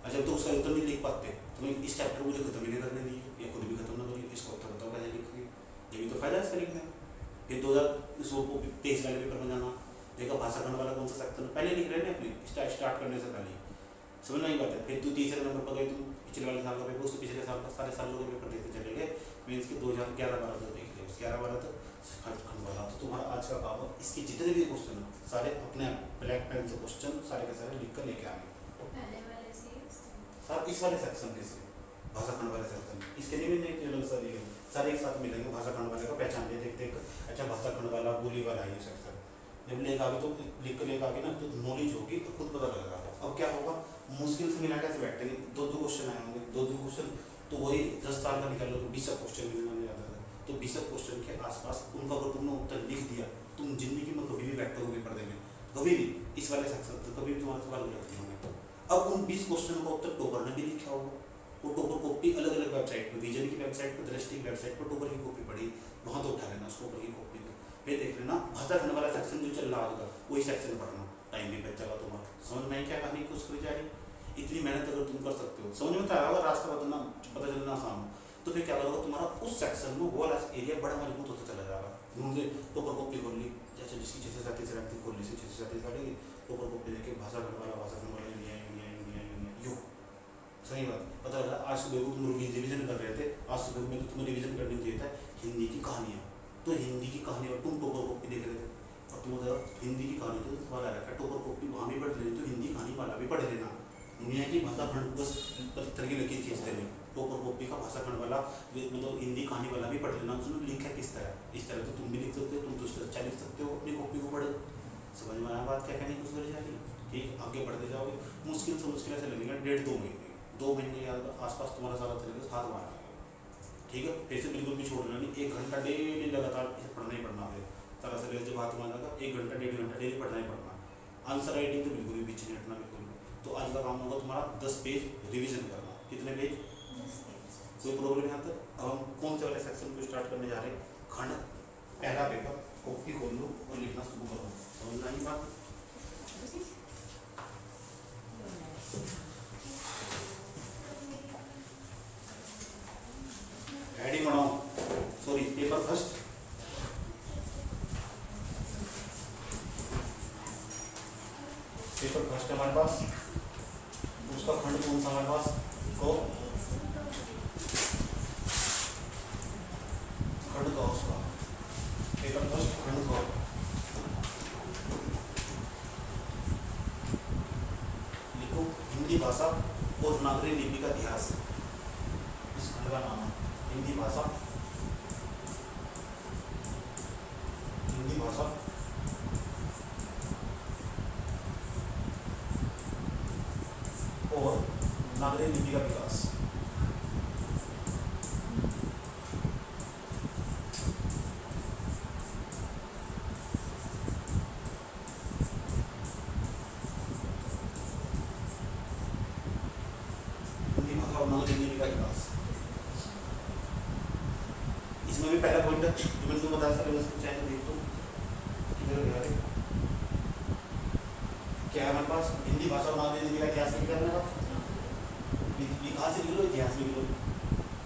और जब तो उसका उत्तर नहीं लिख पाते तो मैं इस चैप्टर को जो खत्म ही नहीं करने दी, या खुद भी खत्म ना करिए, इसको उत्तर बताओ कैसे लिखोगे, ये भी तो फायदा है इसका लिखने। फिर 2023 वाले पेपर में जाना, देखा भाषा खंड वाला कौन सा सेक्शन पहले लिख रहे हैं अपने स्टार्ट करने से पहले, समझ में आई बात है। फिर तू तीसरे नंबर पर गए, तुम पिछले वाले साल का पेपर, उससे पिछले साल का सारे सालों के पेपर देखते चले गए, मीन्स के 2011-12 तक देख लिया, 11-12 तक खंड वाला। तो तुम्हारा आज का काम है इसके जितने भी क्वेश्चन सारे अपने ब्लैक पेन से क्वेश्चन सारे के सारे लिख कर लेके आए सर, इस वाले सेक्शन के से भाषा खंड वाले सेक्शन, इसके लिए भी नहीं अलग सारे एक साथ मिलेंगे। भाषा खंड वाले का पहचान लिया, देखते अच्छा भाषा खंड वाला बोली वाला है ये सेक्शन, जब लेकर आगे तो लिख कर लेकर आगे ना, तो नॉलेज होगी तो खुद पता लगेगा। अब क्या होगा, मुश्किल से मिला कैसे बैठेंगे, 2-2 क्वेश्चन आए होंगे, 2-2 क्वेश्चन तो वही 10 साल का निकाल लो तो 20 क्वेश्चन मिलने जाता है, तो 20 क्वेश्चन के आसपास उनका अगर तुमने उत्तर लिख दिया, तुम जिंदगी में कभी भी बैठोगे पेपर देने, कभी भी इस वाले सेक्शन तो कभी भी तुम्हारे सवाल गलत नहीं होंगे। अब उन 20 क्वेश्चन का उत्तर टॉपर ने भी लिखा होगा, वो टॉपर कॉपी अलग अलग वेबसाइट पर, विजन की वेबसाइट पर, दृष्टि की वेबसाइट पर टॉपर की कॉपी पड़ी, वहाँ तो उठा लेना उस टॉपर की कॉपी को, फिर देख लेना भाषा खंड वाला सेक्शन जो चल रहा होगा वही सेक्शन पढ़ना, टाइम भी बच जाएगा तुम्हारा। समझ में क्या कहानी कुछ करी जा रही, इतनी मेहनत अगर तुम कर सकते हो, समझ में तो आएगा, रास्ता पता चलना आसान हो, तो फिर क्या होगा तुम्हारा उस सेक्शन में वो वाला एरिया बड़ा मजबूत होता चला जाएगा। उनसे टॉपर कॉपी खोल ली, जैसे जिसकी 637 खोल ली, 637 काटेगी, टॉपर कॉपी लेके भाषा खंड वाला यो सही बात। पता लगा आज सुबह को तुम रिवीजन कर रहे थे, आज सुबह में तुम्हें रिवीजन करने चाहिए था हिंदी की कहानियाँ। तो हिंदी की कहानी और तुम टोपर कॉपी देख रहे थे और तुम उधर हिंदी की कहानी तो तुम्हारा रखा टोपर कॉपी वहाँ भी पढ़ लेनी, तो हिंदी कहानी वाला भी पढ़ लेना। दुनिया की भाषा खंड बस पत्थर की लकीर खींच देनी, टोपर कॉपी का भाषा खंड वाला मतलब हिंदी कहानी वाला भी पढ़ लेना। उसमें लिखा है किस तरह, इस तरह तो तुम भी लिख सकते हो, तुम तो उससे अच्छा लिख सकते हो, अपनी कॉपी को पढ़ो। समझ में आया बात क्या कहने की कोशिश जा रही है? ठीक, आगे बढ़ते जाओगे, मुश्किल से मुश्किल ऐसे लगेगा 1.5-2 महीने, 2 महीने के आसपास तुम्हारा सारा तरीके से हाथ मार आएगा। ठीक है, फिर से बिल्कुल भी छोड़ना नहीं, 1 घंटा डेली लगातार इसे पढ़ना ही पढ़ना है। तरह से जब हाथ मारेगा 1 घंटा 1.5 घंटा डेली पढ़ना ही पढ़ना। आंसर राइटिंग तो बिल्कुल भी पीछे नहीं हटना, बिल्कुल भी। तो आज का काम होगा तुम्हारा 10 पेज रिविजन करना। कितने पेज? 10 पेज। कोई प्रॉब्लम यहाँ तक? अब हम कौन से वाले सेक्शन को स्टार्ट करने जा रहे हैं? खंड पहला पेपर, कॉपी खोल लो और लिखना शुरू करो। समझना ही बात? हेडिंग बनाओ, sorry paper first. Paper first है हमारे पास, उसका खंड कौन सा हमारे पास? को खंड का उसका पेपर फर्स्ट खंड को लिखो हिंदी भाषा और नागरी लिपि का इतिहास। इस खंड का नाम है हिंदी भाषा, हिंदी भाषा और नागरी लिपि का विकास। हिंदी भाषा और नागरी लिपि का विकास, इसमें भी पहला पॉइंट है जो मैंने तुम्हें बताया था, चाहे देख लो क्या है हमारे पास। हिंदी भाषा और नागरी लिपि का इतिहास लिख करने का विकास लिख लो, इतिहास लिख लो।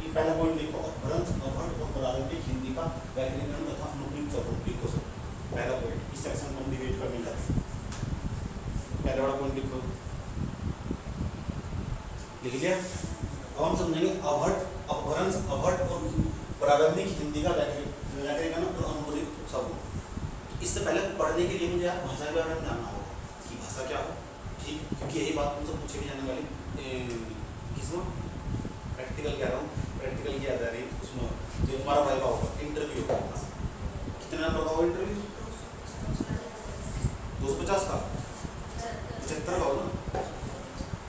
ये पहला पॉइंट लिखो, अपभ्रंश अभट और प्रारंभिक हिंदी का व्याकरणीकरण तथा अनुक्रिया स्वरूप लिखो। सब पहला पॉइंट इस सेक्शन को हम डिबेट करने जा रहे हैं। पहला बड़ा पॉइंट लिखो, लिख लिया। अब हम समझेंगे अभट, अपभ्रंश अभट और प्रारंभिक हिंदी का व्याकरणीकरण और अनुक्रिया स्वरूप। इससे पहले पढ़ने के लिए मुझे यार भाषा के बारे में जानना होगा कि भाषा क्या हो। ठीक, क्योंकि यही बात तुमसे पूछे भी जाने वाली किसमें प्रैक्टिकल कह रहा हूँ, प्रैक्टिकल की आधार है उसमें जो तुम्हारा वाइवा होगा, इंटरव्यू होगा। कितने नंबर का होगा इंटरव्यू? 250 का, 75 का होगा।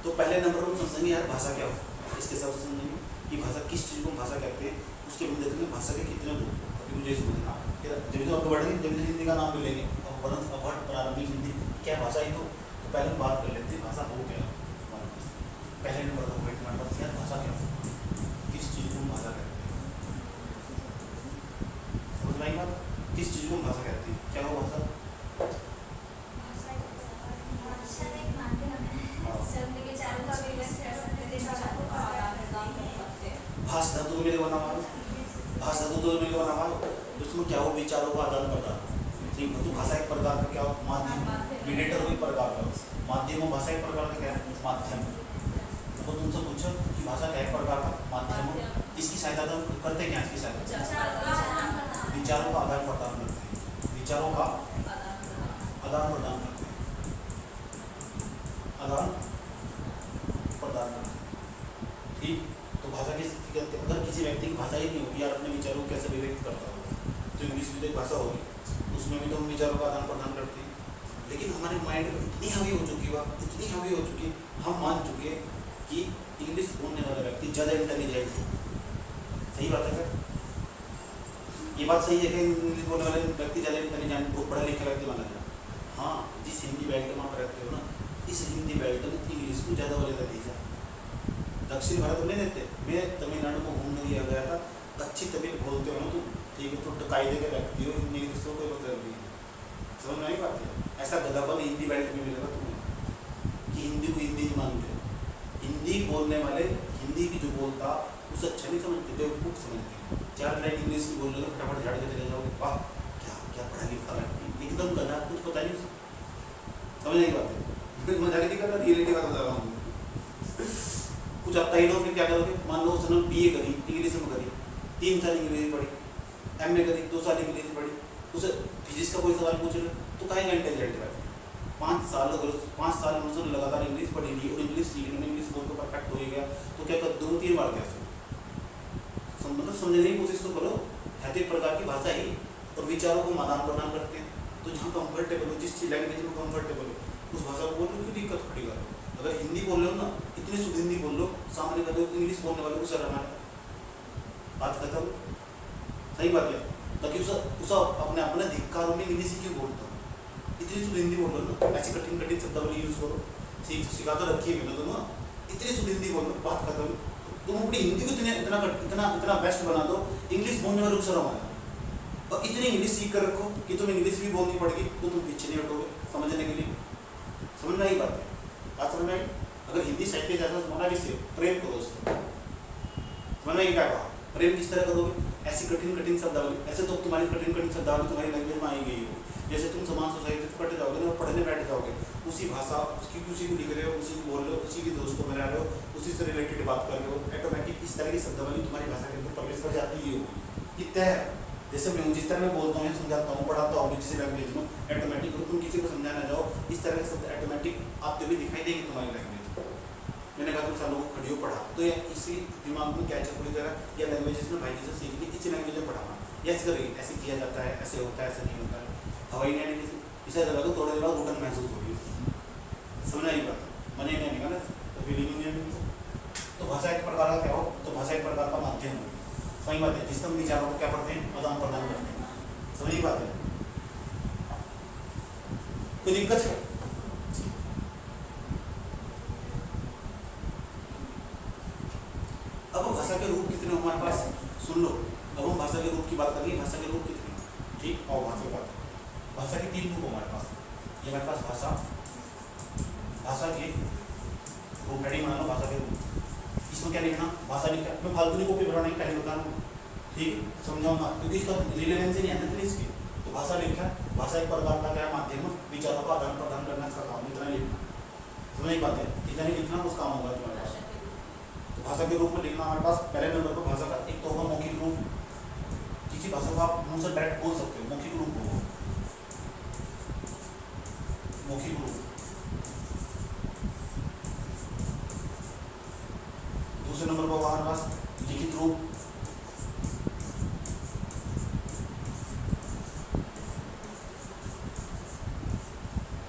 तो पहले नंबर में समझेंगे यार भाषा क्या हो, इसके हिसाब से समझेंगे कि भाषा किस चीज़ को भाषा कहते हैं। उसके बाद देखेंगे भाषा के कितने रूप, अभी मुझे समझना। फिर जब तो आपको बढ़ेंगे जब हिंदी का नाम ले लेंगे, अपभ्रंश अभट प्रारंभिक हिंदी क्या भाषा ही। तो पहले हम बात कर लेते हैं भाषा हो क्या। पहले नंबर का पॉइंट हमारे पास यार भाषा क्या हो, किस चीज़ को भाषा कहते हैं। समझ में आई बात? किस चीज़ को भाषा कहते हैं, क्या हो भाषा? भाषा एक माध्यम है, शब्द के चारों का विकास कर सकते हैं, भाषा को भाषा धातु मिले बना हुआ, भाषा धातु मिले बना हुआ, उसमें क्या हो विचारों का आदान प्रदान। ठीक है, तो भाषा एक प्रकार का क्या हो, माध्यम, मीडिएटर कोई प्रकार का माध्यम हो। भाषा एक प्रकार का क्या है, माध्यम। तो तुमसे पूछो कि भाषा क्या एक प्रकार का माध्यम हो, इसकी सहायता करते क्या, इसकी सहायता विचारों का आदान प्रदान करते हैं, विचारों का आदान प्रदान करते हैं, आदान प्रदान करते हैं। ठीक, तो भाषा किस अगर किसी व्यक्ति की भाषा ही नहीं होगी यार, अपने विचारों को कैसे व्यक्त करता होगा। तो इंग्लिश भी एक भाषा होगी, उसमें भी तो हम विचारों का आदान प्रदान करते हैं। लेकिन हमारे माइंड में इतनी हावी हो चुकी है, इतनी हावी हो चुकी है, हम मान चुके कि इंग्लिश बोलने वाला व्यक्ति ज़्यादा इंटेलिजेंट है। सही बात है क्या? ये बात सही है कि इंग्लिश बोलने वाले व्यक्ति ज़्यादा इंटेलिजेंट, बहुत पढ़ा लिखा व्यक्ति माना जाए। हाँ, जिस हिंदी बेल्ट में आप रहते हो ना, इस हिंदी बेल्ट में इंग्लिश को ज़्यादा वरीयता दी जाए। दक्षिण भारत में नहीं देते। मैं तमिलनाडु को घूमने गया था, अच्छी तमिल बोलते हो तो ठीक है, तो कायदे के व्यक्ति हो, हिंदी इंग्लिश को कोई मतलब नहीं है। समझ में नहीं पाती। ऐसा गधापन हिंदी बेल्ट में मिलेगा तुम्हें कि हिंदी को हिंदी नहीं मानते। हिंदी बोलने वाले हिंदी की जो बोलता उसे अच्छा नहीं समझते, बेवकूफ़ समझते। 4 लाइन इंग्लिश की बोल रहे तो फटाफट झाड़ के चले जाओगे, वाह क्या क्या पढ़ा लिखा व्यक्ति, एकदम गधा, कुछ पता नहीं। समझ नहीं पाते, मजाक नहीं कर रहा, रियलिटी बात बता रहा हूँ। कुछ 3 साल इंग्लिश पढ़ी, एमए करी, 2 साल इंग्लिश पढ़ी, उसे फिजिक्स का कोई सवाल पूछ रहे तो कहेगा इंटेलिजेंट है। 5 साल अगर 5 साल में उसने लगातार इंग्लिश पढ़ी ली और इंग्लिश सीखने में इंग्लिश बोल को परफेक्ट हो ही गया तो क्या कर 2-3 बार कैसे मतलब समझने की कोशिश तो करो। है तो एक प्रकार की भाषा ही और विचारों को आदान प्रदान करते हैं। तो जहाँ कंफर्टेबल हो, जिस लैंग्वेज में कंफर्टेबल हो उस भाषा को बोलो, क्यों दिक्कत खड़ी करो। अगर हिंदी बोल रहे हो ना, इतनी शुद्ध हिंदी बोल लो, सामने वाले इंग्लिश बोलने वाले को शर्म आए, बात खत्म। सही बात है, ताकि उसा अपने अपने धिक्कारों में इंग्लिश क्यों बोलता हूँ, इतनी शुद्ध हिंदी बोल लो ना, ऐसी कठिन कठिन शब्दावली यूज करो, सिखा तो रखिए ना तुम, इतनी शुद्ध हिंदी बोल लो, बात खत्म। तुम अपनी हिंदी को इतना बेस्ट बना दो, इंग्लिश बोलने वाले को शर्म आए। और इतनी इंग्लिश सीख कर रखो कि तुम इंग्लिश भी बोलनी पड़ेगी तो तुम पीछे नहीं हटोगे समझने के लिए। समझ में आई बात है, बात समझ में आई। अगर हिंदी साहित्य ज़्यादा मना भी से प्रेम करो उसको, समझ में क्या कहा, प्रेम किस तरह करोगे, ऐसी कठिन कठिन शब्दावली। ऐसे तो तुम्हारी कठिन कठिन शब्दावली तुम्हारी लैंग्वेज में आई गई हो, जैसे तुम समाज सोसाइटी तो कटे जाओगे ना, पढ़ने बैठ जाओगे, उसी भाषा उसी को लिख रहे हो, उसी को बोल रहे हो, उसी के दोस्तों में रह रहे हो, उसी से रिलेटेड बात कर रहे हो, ऑटोमेटिक इस तरह की शब्दावली तुम्हारी भाषा के अंदर प्रवेश कर जाती ही होगी। ये तय है। जैसे मैं जिस तरह मैं बोलता हूँ, समझाता हूँ, पढ़ाता हूँ किसी लैंग्वेज में, ऑटोमेटिक तुम किसी को समझाना जाओ इस तरह के शब्द ऑटोमेटिक आपको भी दिखाई देगी तुम्हारी लैंग्वेज। मैंने कहा तुम सालों को खड़ियो पढ़ा तो ये इसी दिमाग में क्या पूरी तरह या लैंग्वेजेस में भाई जैसे सीख ली, इसी लैंग्वेज में पढ़ाना, ऐसे करेगी, ऐसे किया जाता है, ऐसे होता है, ऐसे नहीं होता है। हवाई नहीं इसे लगा तो थोड़ी देर बाद घुटन महसूस होगी, समझना ही बात मजे नहीं निकाला तो फीलिंग नहीं। तो भाषा एक प्रकार का क्या हो, तो भाषा एक प्रकार का माध्यम हो। सही बात है, जिससे हम विचारों को क्या करते हैं, आदान प्रदान करते हैं। समझी बात है, कोई दिक्कत है। अब भाषा के रूप कितने हमारे पास, सुन लो। अब हम भाषा के रूप की बात करेंगे, भाषा के रूप कितने, ठीक। और भाषा की बात, भाषा के 3 रूप हमारे पास। ये हमारे पास भाषा के रूप रेडी बना लो, भाषा के रूप। इसमें क्या लिखना, भाषा लिखा, मैं फालतू नहीं कॉपी भरना, पहले बता रहा हूँ, ठीक, समझाऊंगा क्योंकि इसका रिलेवेंस नहीं है ना इसकी। तो भाषा लिखा, भाषा एक प्रकार का क्या माध्यम, विचारों का आदान प्रदान करना का काम, इतना लिखना। समझ नहीं पाते, इतना ही लिखना उस काम होगा तुम्हारे पास। तो भाषा के रूप में लिखना हमारे पास पहले नंबर पर भाषा का एक तो होगा मौखिक रूप, किसी भाषा को आप मुंह से डायरेक्ट बोल सकते हो, मौखिक रूप होगा, मौखिक रूप। दूसरे नंबर पर हमारे पास लिखित रूप,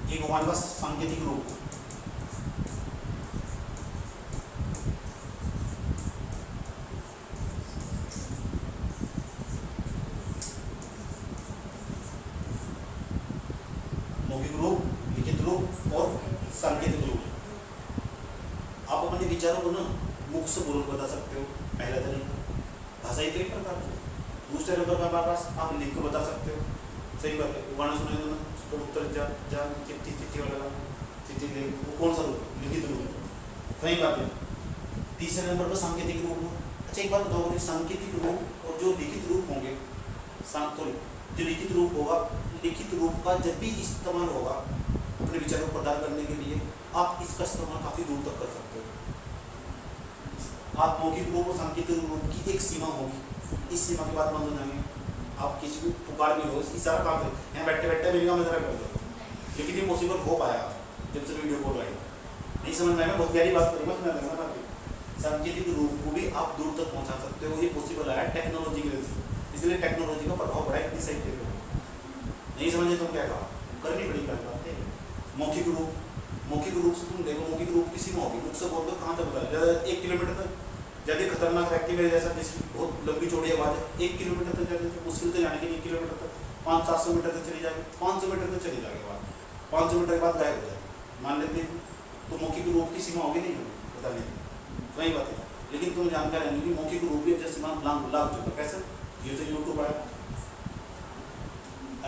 एक हमारे पास सांकेतिक रूप। मौखिक रूप, लिखित रूप और सांकेतिक रूप। आप अपने विचारों को ना मुख से बोल बता सकते हो, पहला तरीका भाषा ही तो एक प्रकार है। दूसरे नंबर पर हमारे पास आप लिख कर बता सकते हो, सही बात है। गाना सुनाई दो ना, तो उत्तर जा जा चिट्ठी चिट्ठी वाला चिट्ठी ले, वो कौन सा रूप, लिखित रूप, सही बात है। तीसरे नंबर पर सांकेतिक रूप। अच्छा एक बात बताओ, सांकेतिक रूप और जो लिखित रूप होंगे, जो लिखित रूप होगा, लिखित रूप का जब भी इस्तेमाल होगा अपने विचारों को प्रदान करने के लिए, आप इसका इस्तेमाल काफ़ी दूर तक कर सकते हो। आप मौखिक रूप और सांकेतिक रूप की एक सीमा होगी, इस सीमा के बाद बंद हो जाएंगे। आप किसी को पुकार भी हो, इसकी सारा काम है, यहाँ बैठे बैठे मेरी काम जरा कर दो, लेकिन ये पॉसिबल हो पाया जब से वीडियो कॉल आई। नहीं समझ में आएगा, बहुत गहरी बात करूँगा, सुना देना बात। सांकेतिक रूप को भी आप दूर तक पहुँचा सकते हो, ये पॉसिबल है टेक्नोलॉजी की वजह से। इसलिए टेक्नोलॉजी का प्रभाव बढ़ा है इतनी साहित्य पे। नहीं समझे तुम क्या कहा, करनी पड़ेगी बात है। मौखिक रूप से तुम देखो, मौखिक रूप किसी में होगी, मुख से बोल दो कहाँ तक बता, ज़्यादा 1 किलोमीटर तक, ज़्यादा खतरनाक व्यक्ति मेरे जैसा जिसकी बहुत लंबी चौड़ी आवाज़ है, 1 किलोमीटर तक जाने मुश्किल से जाने के लिए 1 किलोमीटर तक 500-700 मीटर तक चली जाएगी, 500 मीटर तक चली जाएगी बात, 500 मीटर के बाद गायब हो जाएगी, मान लेते हैं। तो मौखिक रूप की सीमा होगी नहीं होगी, पता नहीं, वही बात है। लेकिन तुम जानकर रहेंगे कि मौखिक रूप भी जैसे सीमा लाग चुका, कैसे ये तो यूट्यूब आया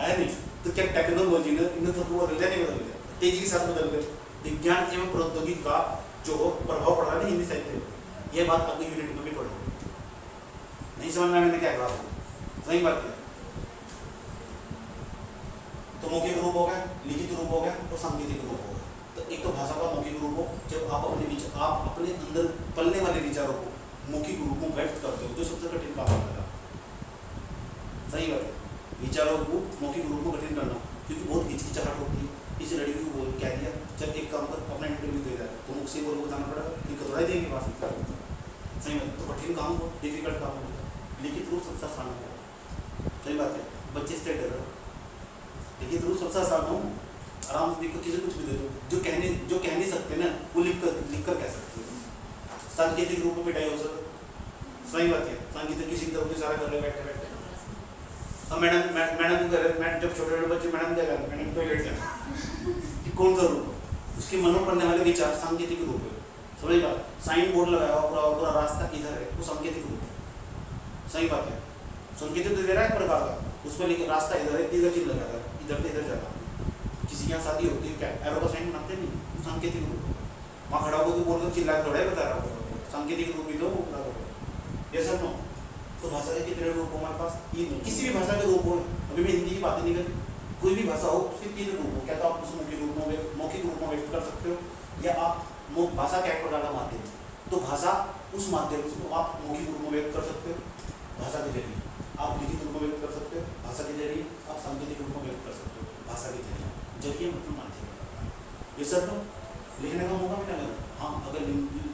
नहीं, तो क्या टेक्नोलॉजी ने इन्हें तो वो बदल नहीं, बदल गया, तेजी के साथ बदल गए। विज्ञान एवं प्रौद्योगिकी का जो प्रभाव पड़ रहा है हिंदी साहित्य में, ये बात अगली यूनिट में भी पढ़ोगे। नहीं समझ में मैंने क्या कहा, सही बात है। तो मौखिक रूप हो गया, लिखित रूप हो गया और सांकेतिक रूप हो गया। तो एक तो भाषा का मौखिक रूप हो, जब आप अपने अंदर पलने वाले विचारों को मौखिक रूप में व्यक्त करते हो, जो सबसे कठिन काम होता है। विचारों को मौखिक रूप में कठिन करना, क्योंकि बहुत हिचकिचाहट होती है। इस लड़की को बोल कह दिया चल एक काम कर अपना इंटरव्यू दे जाए, तो मुझसे बोल बताना पड़ेगा कि कतरा देंगे पास सही में, तो कठिन काम हो, डिफिकल्ट काम हो, लिखित रूप सबसे आसान हो। सही बात है, बच्चे से डर लिखित रूप सबसे आसान हो, आराम से किसी कुछ भी दे दो, जो कह नहीं सकते ना वो लिख कर कह सकते हो। सांकेतिक रूप में पिटाई हो सकती, सही बात है, सांकेतिक किसी तरफ इशारा कर रहे बैठे बैठे। अब मैडम को कह रहे, मैं जब छोटे छोटे बच्चे मैडम क्या कर रहे, मैडम टॉयलेट जाना कि कौन सा रूप उसके मन में पड़ने वाले विचार सांकेतिक रूप है। समझ बात, साइन बोर्ड लगाया हुआ पूरा रास्ता इधर है, वो सांकेतिक रूप है। सही बात है, संकेतिक तो दे रहा है प्रकार का, उसमें लेकिन रास्ता इधर है, इधर चीज लगा है, इधर से इधर जाना। किसी के यहाँ शादी होती है क्या एरो का साइन बनाते नहीं, सांकेतिक रूप वहाँ खड़ा होकर बोल कर चिल्ला थोड़ा ही बता रहा हूँ, सांकेतिक रूप ही दो वो खड़ा होगा। ये सब नो तो भाषा के कितने रूप हमारे पास, किसी भी भाषा के रूप हो, अभी मैं हिंदी की बातें नहीं करती, कोई भी भाषा हो उसके 3 रूप हो। क्या तो आप उस मौखिक रूप में व्यक्त कर सकते हो, या आप भाषा का एक प्रकार का माध्यम, तो भाषा उस माध्यम से आप मौखिक रूप में व्यक्त कर सकते हो, भाषा के जरिए आप लिखित रूप में व्यक्त कर सकते हो, भाषा के जरिए आप सांकेतिक रूप में व्यक्त कर सकते हो, भाषा के जरिए मतलब माध्यम। ये सब लिखने का मौका मिला है। हाँ, अगर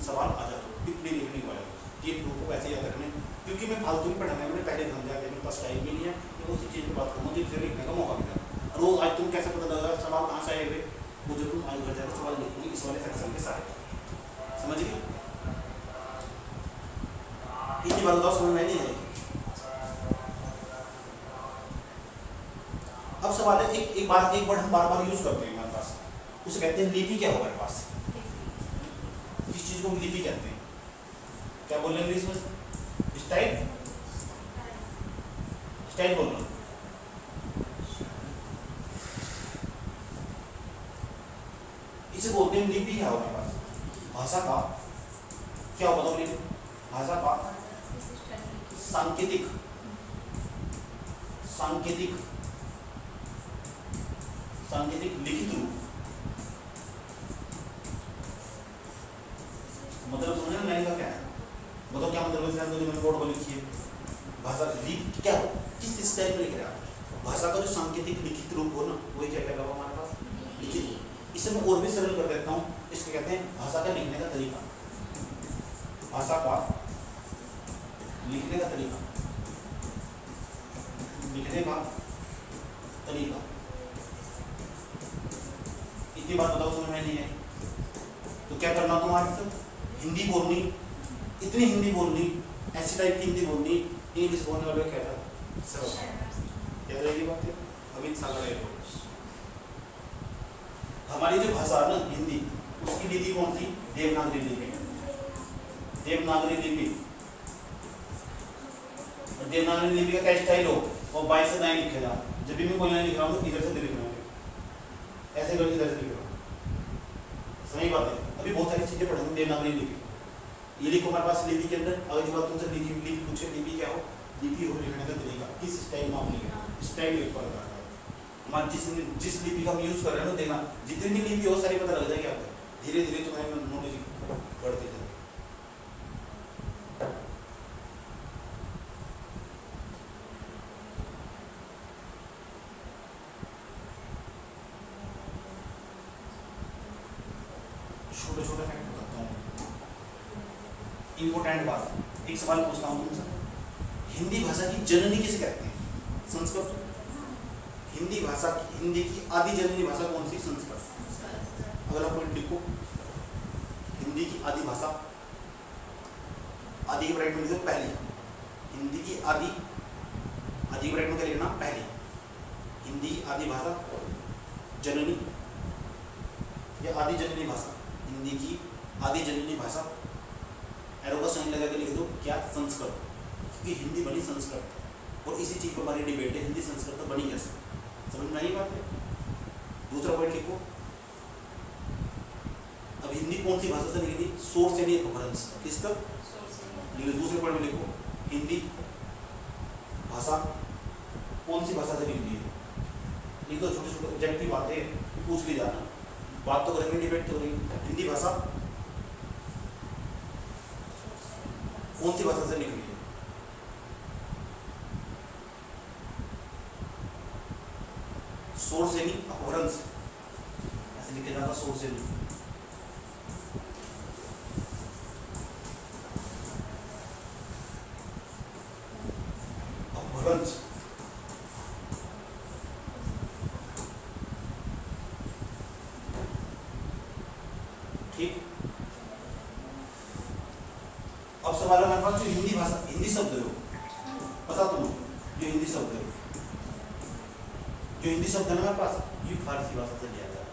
सवाल आ जाए तो टिप्पणी लिखने को आया, 3 रूप को वैसे याद रखने, क्योंकि मैं फालतू नहीं पढ़ाने में पहले ध्यान दिया, मेरे पास टाइम भी नहीं है, मैं उसी चीज़ पर बात करूँगा जिससे लिखने का मौका मिला। और वो आज तुम कैसे पता लगा सवाल कहाँ से आए हुए, वो जो तुम आज घर जाकर सवाल लिखोगे इस वाले सेक्शन के सारे, समझ गए? इतनी बात बताओ, समझ में नहीं आएगी। अब सवाल है, एक वर्ड हम बार बार यूज करते हैं हमारे पास, उसे कहते हैं लिपि। क्या होगा हमारे पास, किस चीज को हम लिपि कहते हैं? क्या बोल रहे हैं इंग्लिश में? स्टाइल, स्टाइल बोल रहा हूं। इसे बोलते हैं लिपि। क्या होगा हमारे पास? भाषा का क्या होगा? बताओ लिपि, भाषा का सांकेतिक, सांकेतिक सांकेतिक लिखित रूप। मतलब समझे ना मैंने कहा क्या है? बताओ क्या मतलब है? मैंने बोर्ड पर लिखी है भाषा लिप क्या हो, किस स्टाइल में लिख रहे हैं? भाषा का जो सांकेतिक लिखित रूप हो ना, वही क्या कहलाएगा हमारे पास? लिखित रूप। इसे मैं और भी सरल कर देता हूँ, इसको कहते हैं भाषा का लिखने का तरीका। भाषा का लिखने का तरीका, लिखने का तरीका। इतनी बात बताओ, समझ में नहीं है तो क्या करना तुम्हारे से? हिंदी बोलनी, इतनी हिंदी बोलनी, ऐसी टाइप की हिंदी बोलनी, इंग्लिश बोलने वाले क्या था? सरल। याद रहेगी बात? अमित सागर हमारी जो भाषा है ना हिंदी, उसकी लिपि कौन थी? देवनागरी लिपि। देवनागरी लिपि, देवनागरी लिपि का क्या स्टाइल हो, और 22 से 9 लिखे जाओ। जब भी मैं कोई लाइन लिख रहा हूँ तो इधर से लिख रहा हूँ, ऐसे करके इधर से लिख रहा हूँ। सही बात है। अभी बहुत सारी चीजें पढ़ेंगे देवनागरी लिपि, ये लिखो हमारे पास लिपि के अंदर। अगर बात तुमसे लिपि पूछे, लिपि क्या हो? लिपि हो लिखने का तरीका, किस स्टाइल में आप लिखें, स्टाइल लिख पड़ता है हमारे। जिस लिपि का हम यूज कर रहे हैं ना, देखना जितनी लिपि हो सारी पता लग जाएगी आपको, धीरे धीरे तुम्हारी नॉलेज बढ़ती जाएगी। छोटे छोटे फैक्ट बताता हूँ, इंपॉर्टेंट बात। एक सवाल पूछता हूँ तुमसे, हिंदी भाषा की जननी किसे कहते हैं? संस्कृत। हिंदी भाषा की, हिंदी की आदि जननी भाषा कौन सी? संस्कृत। अगर आप पॉइंट लिखो, हिंदी की आदि भाषा, आदि के ब्रैकेट में लिखो पहली। हिंदी की आदि, आदि के ब्रैकेट में क्या लिखना? पहली। हिंदी की आदि भाषा जननी या आदि जननी भाषा, हिंदी की आदि जननी भाषा, एरो का साइन लगा के लिख दो क्या? संस्कृत। क्योंकि हिंदी बनी संस्कृत, और इसी चीज पर हमारी डिबेट है, हिंदी संस्कृत तो बनी कैसे? समझ में आई बात है? दूसरा पॉइंट लिखो, अब हिंदी कौन सी भाषा से निकली? सोर्स यानी अपभ्रंश, किस तक? दूसरे पॉइंट में लिखो, हिंदी भाषा कौन सी भाषा से निकली है? लिख दो, छोटे छोटे ऑब्जेक्टिव बातें पूछ ली जाना, बात तो करेंगे, डिबेट तो करेंगे। हिंदी भाषा कौन सी भाषा से निकली है? सोर्स यानी अपभ्रंश, ऐसे लिखे जाता सोर्स यानी अपभ्रंश। ठीक, अब सवाल है हमारे पास जो हिंदी भाषा, हिंदी शब्द है पता तुम्हें, जो हिंदी शब्द है, जो हिंदी शब्द है ना हमारे पास, ये फारसी भाषा से लिया गया।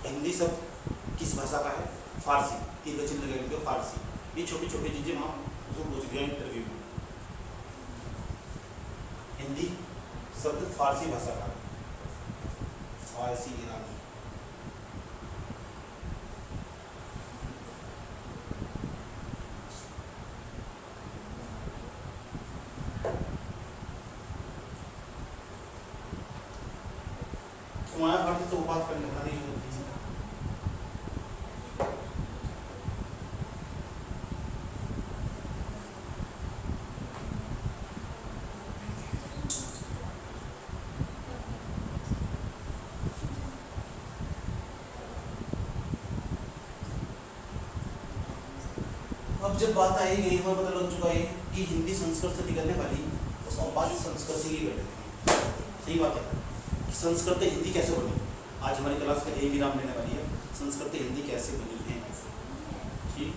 हिंदी शब्द किस भाषा का है? फारसी। तीन का चिन्ह लगेगा फारसी। ये छोटी छोटी चीजें वहां उसको पूछ गया इंटरव्यू में। हिंदी शब्द फारसी भाषा का, फारसी ईरानी। तुम्हारा भारतीय तो बात करने वाला नहीं होती है। अब जब बात आई यही हमें पता लग चुका है कि हिंदी संस्कृत से निकलने वाली उस बात संस्कृत से ही कर देती है। सही बात है कि संस्कृत हिंदी कैसे बनी। आज हमारी क्लास का एक विराम लेने वाली है, संस्कृत हिंदी कैसे बनी है। ठीक,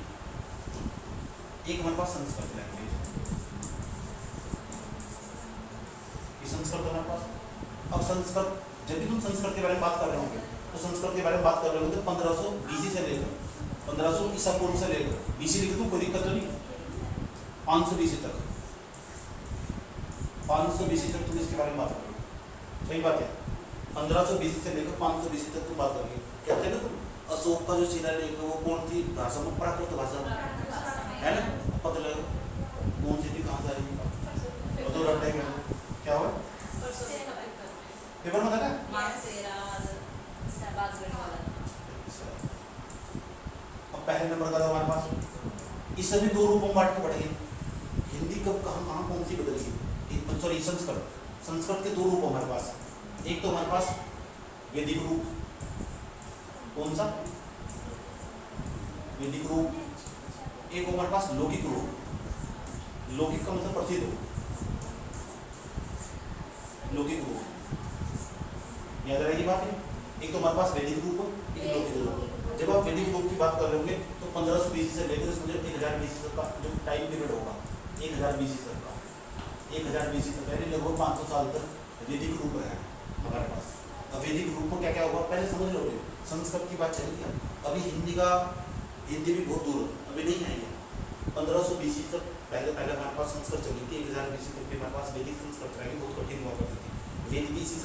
एक हमारे पास संस्कृत लैंग्वेज, ये संस्कृत हमारे पास। अब संस्कृत, जब भी तुम संस्कृत के बारे में बात कर रहे होंगे तो संस्कृत के बारे में बात कर रहे होंगे 1500 BC से लेकर 1500 ईसा पूर्व से लेकर BC लिख दूं, कोई दिक्कत तो नहीं, 500 BC तक, 500 BC तक तुम इसके बारे में बात करोगे। सही बात है, 1500 BC से लेकर 500 BC तक तुम बात करोगे। कहते हैं ना तुम अशोक का जो शिलालेख है वो कौन सी भाषा में? प्राकृत भाषा में है ना। पता लगेगा कौन सी थी, कहाँ से आई, तो रटते हैं क्या हुआ पेपर में था। अब पहले नंबर का था हमारे पास, इस सभी दो रूपों में बांट के पढ़ेंगे। हिंदी कब कहाँ कौन सी बदली, सॉरी संस्कृत, संस्कृत के दो रूप हमारे पास। एक तो हमारे पास वैदिक रूप, कौन सा? वैदिक रूप। एक हमारे पास लौकिक रूप, लौकिक का मतलब प्रसिद्ध रूप, लौकिक रूप, याद रहेगी बात है। एक तो हमारे पास वैदिक रूप, एक लौकिक रूप। जब आप वैदिक रूप की बात कर रहे होंगे तो 1500 BC से लेकर समझो 1000 BC तक का जो टाइम पीरियड होगा, 1000 BC तक का, 1000 BC तक यानी लगभग 500 साल तक वैदिक रूप रहा हमारे पास। अब वैदिक रूप में क्या क्या होगा पहले समझ लो। संस्कृत की बात चली है, अभी हिंदी भी बहुत दूर अभी नहीं आई है। 1500 BC तक पहले हमारे पास संस्कृत चली थी, 1000 BC तक भी हमारे पास वैदिक संस्कृत रहेगी, बहुत कठिन हुआ करती थी। वेद भी इसी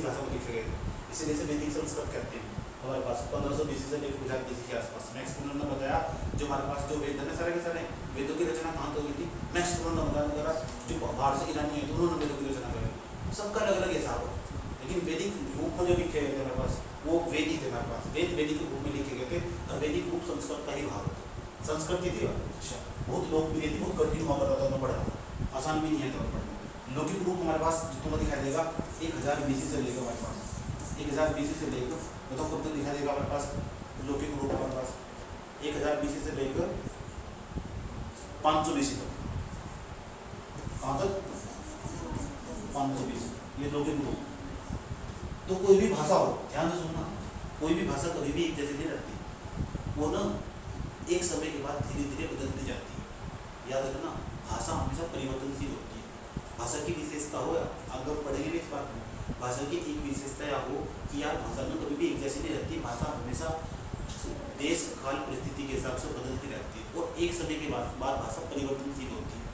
भाषा में लिखे गए थे, इसीलिए वैदिक संस्कृत कहते हैं। हमारे पास 1500 BC से लेकर 1000 BC के आसपास। मैक्स पुनर ने बताया जो हमारे पास जो वेद है सारे के सारे वेदों की रचना कहाँ तो हुई थी। मैक्स पुनर ने बताया जो बाहर से ईरानी है उन्होंने वेदों की रचना करी। सबका अलग अलग हिसाब है, लेकिन वैदिक रूप में जो लिखे गए थे हमारे पास वो वेद ही थे हमारे पास। वेद वैदिक रूप में लिखे गए थे और वैदिक रूप संस्कृत का ही भाग था। संस्कृत की थी बहुत लोकप्रिय थी, बहुत कठिन हुआ करता था पढ़ना, आसान भी नहीं है तो पढ़ना। लौकिक रूप हमारे पास तुम्हें दिखाई देगा 1000 BC से लेकर हमारे पास 1000 BC से लेकर बताओ कब तक दिखाई देगा हमारे पास लौकिक रूप हमारे पास 1000 BC से लेकर 500 BC तक। कहाँ तक? 500 BC, ये लौकिक रूप। तो कोई भी भाषा हो, ध्यान से सुनना, कोई भी भाषा कभी भी एक जैसी नहीं रहती, वो ना एक समय के बाद धीरे धीरे बदलती जाती है। याद रखना, भाषा हमेशा परिवर्तनशील होती है। भाषा की विशेषता हो, अगर पढ़ेंगे भी इस बात में, भाषा की एक विशेषता या हो कि यार भाषा में कभी भी एक जैसी नहीं रहती। भाषा हमेशा देश काल परिस्थिति के हिसाब से बदलती रहती है और एक समय के बाद भाषा परिवर्तनशील होती है।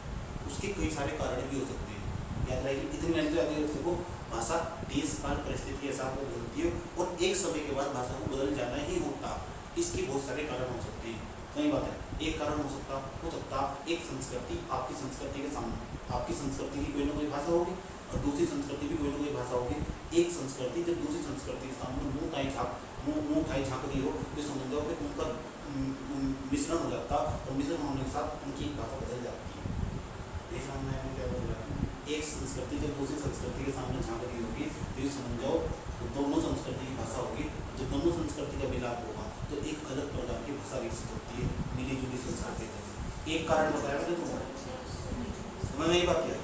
उसके कई सारे कारण भी हो सकते हैं। याद रहेगी, इतनी लाइन तो याद रखो, भाषा देश काल परिस्थिति के हिसाब से बदलती है और एक समय के बाद भाषा को बदल जाना ही होता। इसके बहुत सारे कारण हो सकते हैं। सही बात है, एक कारण हो सकता एक संस्कृति, आपकी संस्कृति के सामने आपकी संस्कृति की कोई ना कोई भाषा होगी और दूसरी संस्कृति भी कोई ना कोई भाषा होगी। एक संस्कृति जब दूसरी संस्कृति के सामने मुँह थाई झाँक रही हो तो समझ लो कि उनका मिश्रण हो जाता और मिश्रण होने के साथ उनकी भाषा बदल जाती है। ये समझ में क्या बोल रहा है? एक संस्कृति जब दूसरी संस्कृति के सामने झांक रही होगी तो ये समझ जाओ तो दोनों संस्कृति की भाषा होगी। जब दोनों संस्कृति का मिलाप होगा तो एक अलग प्रकार की भाषा विकसित होती है, मिली जुली संस्कृति का। एक कारण बताया मैंने तुमको, समझ में यही बात क्या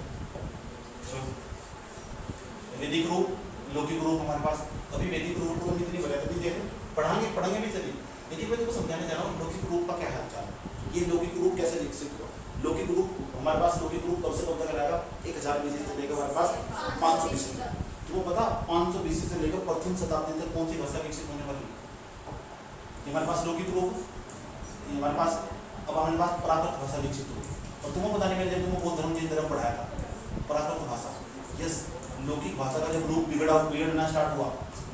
वैदिक रूप, लौकिक रूप हमारे पास। अभी वैदिक रूप को हम इतनी बढ़िया तभी देखें, पढ़ाएंगे भी सभी, लेकिन मैं तुमको समझाने जा रहा हूँ लौकिक रूप का क्या हाल चाल है, ये लौकिक रूप कैसे विकसित हुआ। लौकिक रूप हमारे पास, लौकिक रूप कब से कब तक रहेगा, 1000 BC से लेकर हमारे पास 500 BC तक। तुमको पता 500 BC से लेकर प्रथम शताब्दी तक कौन सी भाषा विकसित होने वाली है। हमारे पास लौकिक रूप, हमारे पास अब हमारे पास प्राकृत भाषा विकसित होगी। और तुमको पता नहीं, मैंने तुमको बौद्ध धर्म जैन धर्म पढ़ाया था, प्राकृत भाषा। यस, लौकिक भाषा का जब रूप बिगड़ना स्टार्ट हुआ,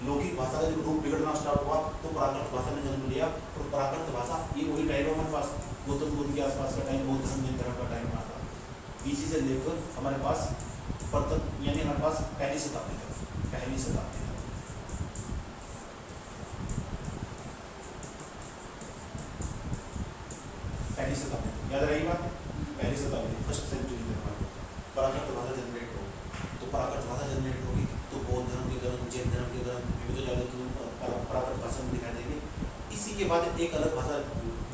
लौकिक भाषा का जब रूप बिगड़ना स्टार्ट हुआ तो प्राकृत भाषा ने जन्म लिया। और प्राकृत भाषा ये वही टाइम हमारे पास गौतम बुद्ध के आसपास का टाइम, बौद्ध धर्म जैन धर्म का टाइम आता था। BC से लेकर हमारे पास प्रथम यानी हमारे पास पहली शताब्दी तक, पहली शताब्दी तक। पहली शताब्दी याद रही बात, पहली शताब्दी फर्स्ट सेंचुरी में हमारे प्राकृत भाषा जनरेट होगी। तो प्राकृत भाषा जनरेट होगी तो बौद्ध धर्म के ग्रंथ, जैन धर्म के ग्रंथ भी तो ज़्यादा प्राकृत भाषा में दिखाई देंगे। इसी के बाद एक अलग भाषा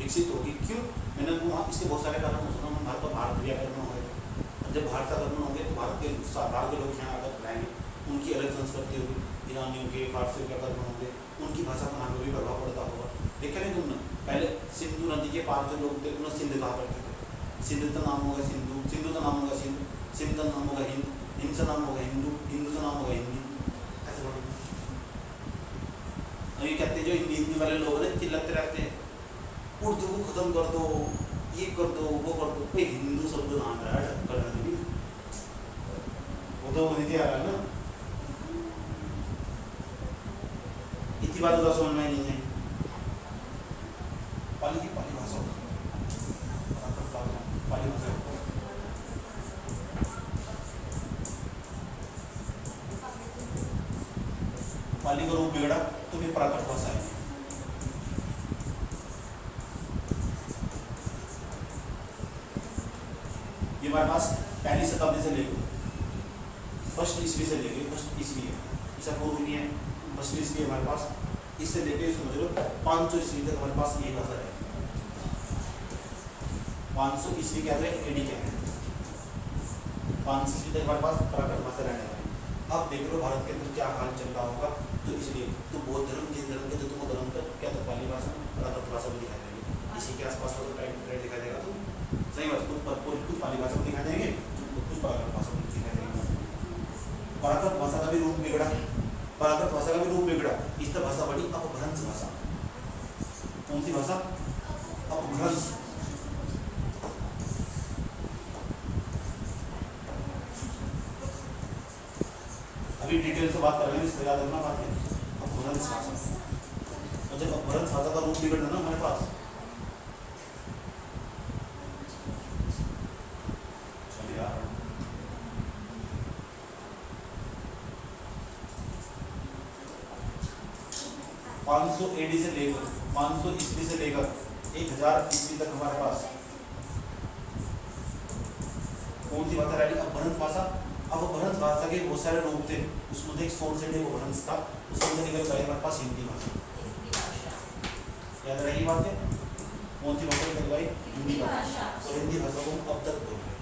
विकसित होगी। क्यों? मैंने इसके बहुत सारे कारण सुना। भारत व्याकरण होंगे, जब भारत का आक्रमण होंगे तो भारत के लोग यहाँ आकर पढ़ाएंगे, उनकी अलग संस्कृति होगी। ईरानियों के, फारसियों के आक्रमण होंगे, उनकी भाषा पर हमें भी प्रभाव पड़ता होगा। देखा नहीं तुमने, पहले सिंधु नदी के पार जो लोग थे उन्हें सिंध कहा करते थे। सिंध का नाम होगा सिंधु, सिंधु का नाम होगा सिंध, सिंध का नाम होगा हिंद, हिंद का नाम होगा हिंदू, हिंदू का नाम होगा हिंदी। ऐसे बोलो। अभी कहते जो हिंदी वाले लोग हैं चिल्लाते रहते हैं उर्दू को खत्म कर दो, ये कर दो, वो कर दो। कोई हिंदू शब्द नाम रहा है करने भी, वो तो वही आ रहा है ना। इतनी बात तो समझ में नहीं है। पाली की पाली भाषा, पाली भाषा पाली का रूप बिगड़ा तो फिर प्राकृत भाषा है। ये हमारे पास पहली शताब्दी से लेकर फर्स्ट ईस्वी से लेकर, फर्स्ट ईस्वी है, ऐसा पूर्व नहीं है, फर्स्ट ईस्वी हमारे पास, इससे लेकर समझ लो 500 ईस्वी तक हमारे पास ये भाषा है। 500 ईस्वी क्या है, AD क्या है, 500 ईस्वी तक हमारे पास प्राकृत भाषा रहने वाली। अब देख लो भारत के अंदर क्या हाल चल रहा होगा। तो इसलिए तो बौद्ध धर्म, जैन धर्म के तुमको धर्म तक क्या तो पाली भाषा, प्राकृत भाषा में दिखाई देगी। इसी के आसपास का तो टाइम पीरियड दिखाई देगा। तो सही बात, कुछ पाली भाषा में दिखाई देंगे, कुछ प्राकृत भाषा में दिखाई देंगे। प्राकृत भाषा का भी रूप बिगड़ा, प्राकृत भाषा का भी रूप बिगड़ा। इस तरह भाषा बड़ी अपभ्रंश भाषा। कौन सी भाषा? अपभ्रंश। अभी डिटेल से बात करेंगे, इससे याद रखना बात है अपभ्रंश भाषा। और जब अपभ्रंश भाषा का रूप बिगड़ा ना हमारे पास, चलिए 500 AD से लेकर 500 ईस्वी से लेकर 1000 ईस्वी तक हमारे पास कौन सी भाषा रही? अपभ्रंश भाषा। अपभ्रंश भाषा के बहुत सारे रूप थे, उसमें से एक सोर्स अपभ्रंश था, उसमें से निकल गई हमारे पास हिंदी भाषा। याद रही बात है, कौन सी भाषा निकल गई? हिंदी भाषा। और हिंदी भाषा को हम अब तक बोल रहे हैं।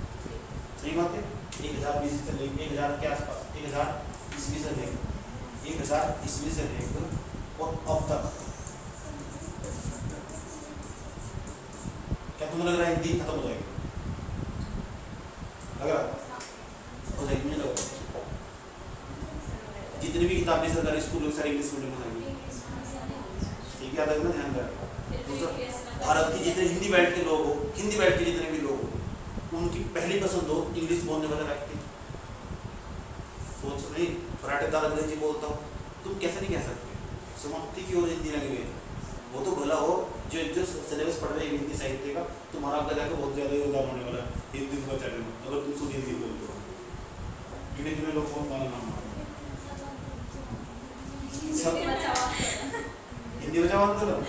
सही बात है। 1000 BC से लेकर 1000 के आसपास, 1000 ईस्वी से लेकर 1000 ईस्वी से लेकर और अब तक क्या तुम्हें लग रहा है हिंदी खत्म हो जाएगी? लग रहा हो जाएगी? नहीं लग रहा। जितनी भी किताबें सरकारी स्कूल सारी इंग्लिश मीडियम में आएंगी, ठीक है? याद रखना, ध्यान रखना। भारत की जितने हिंदी बेल्ट के लोग हो, हिंदी बेल्ट के जितने भी लोग हो, उनकी पहली पसंद हो इंग्लिश बोलने वाला व्यक्ति। सोच नहीं फराटेदार अंग्रेजी बोलता हो, तुम कैसे नहीं कह सकते? समाप्ति की ओर हिंदी लगी हुई है, वो तो भला हो जो जो सिलेबस पढ़ रहे हैं हिंदी साहित्य का, तुम्हारा आगे जाकर बहुत ज़्यादा योगदान होने वाला है हिंदी को बचाने में, अगर तुम शुद्ध हिंदी बोलते हो। गिने चुने लोग बहुत गाना नाम हिंदी बचाओ आंदोलन।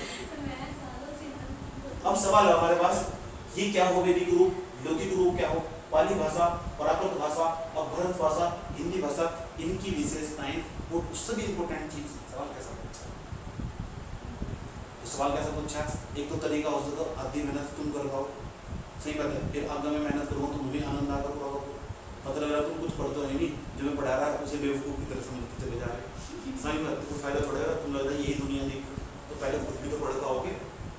अब सवाल है हमारे पास, ये क्या हो? वैदिक रूप, लौकिक रूप क्या हो? पाली भाषा, प्राकृत भाषा, थोड़ा सा हिंदी भाषा इनकी विशेषताएं और उससे भी इम्पोर्टेंट चीज सवाल कैसा पूछा, सवाल कैसा पूछा। एक तो तरीका हो सकता आधी मेहनत तुम कर पाओ, सही बात है, फिर आगे मैं मेहनत करूँगा तो मुझे आनंद आएगा पूरा होगा। पता लग रहा तुम कुछ पढ़ते हो नहीं, जो मैं पढ़ा रहा है उसे बेवकूफ़ की तरह समझते चले जा रहे, सही बात, कुछ फायदा थोड़ा है, तुम लग रहा है यही दुनिया देख, तो पहले खुद भी तो पढ़ पाओगे,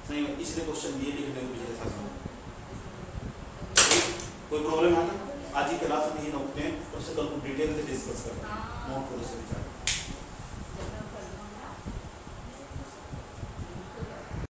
सही बात। इसलिए क्वेश्चन दिए लिखने को पिछले साल कोई प्रॉब्लम है ना। आज ही क्लास में ये नोट हैं, उससे कल डिटेल से डिस्कस करते हैं, नोट करो से विचार।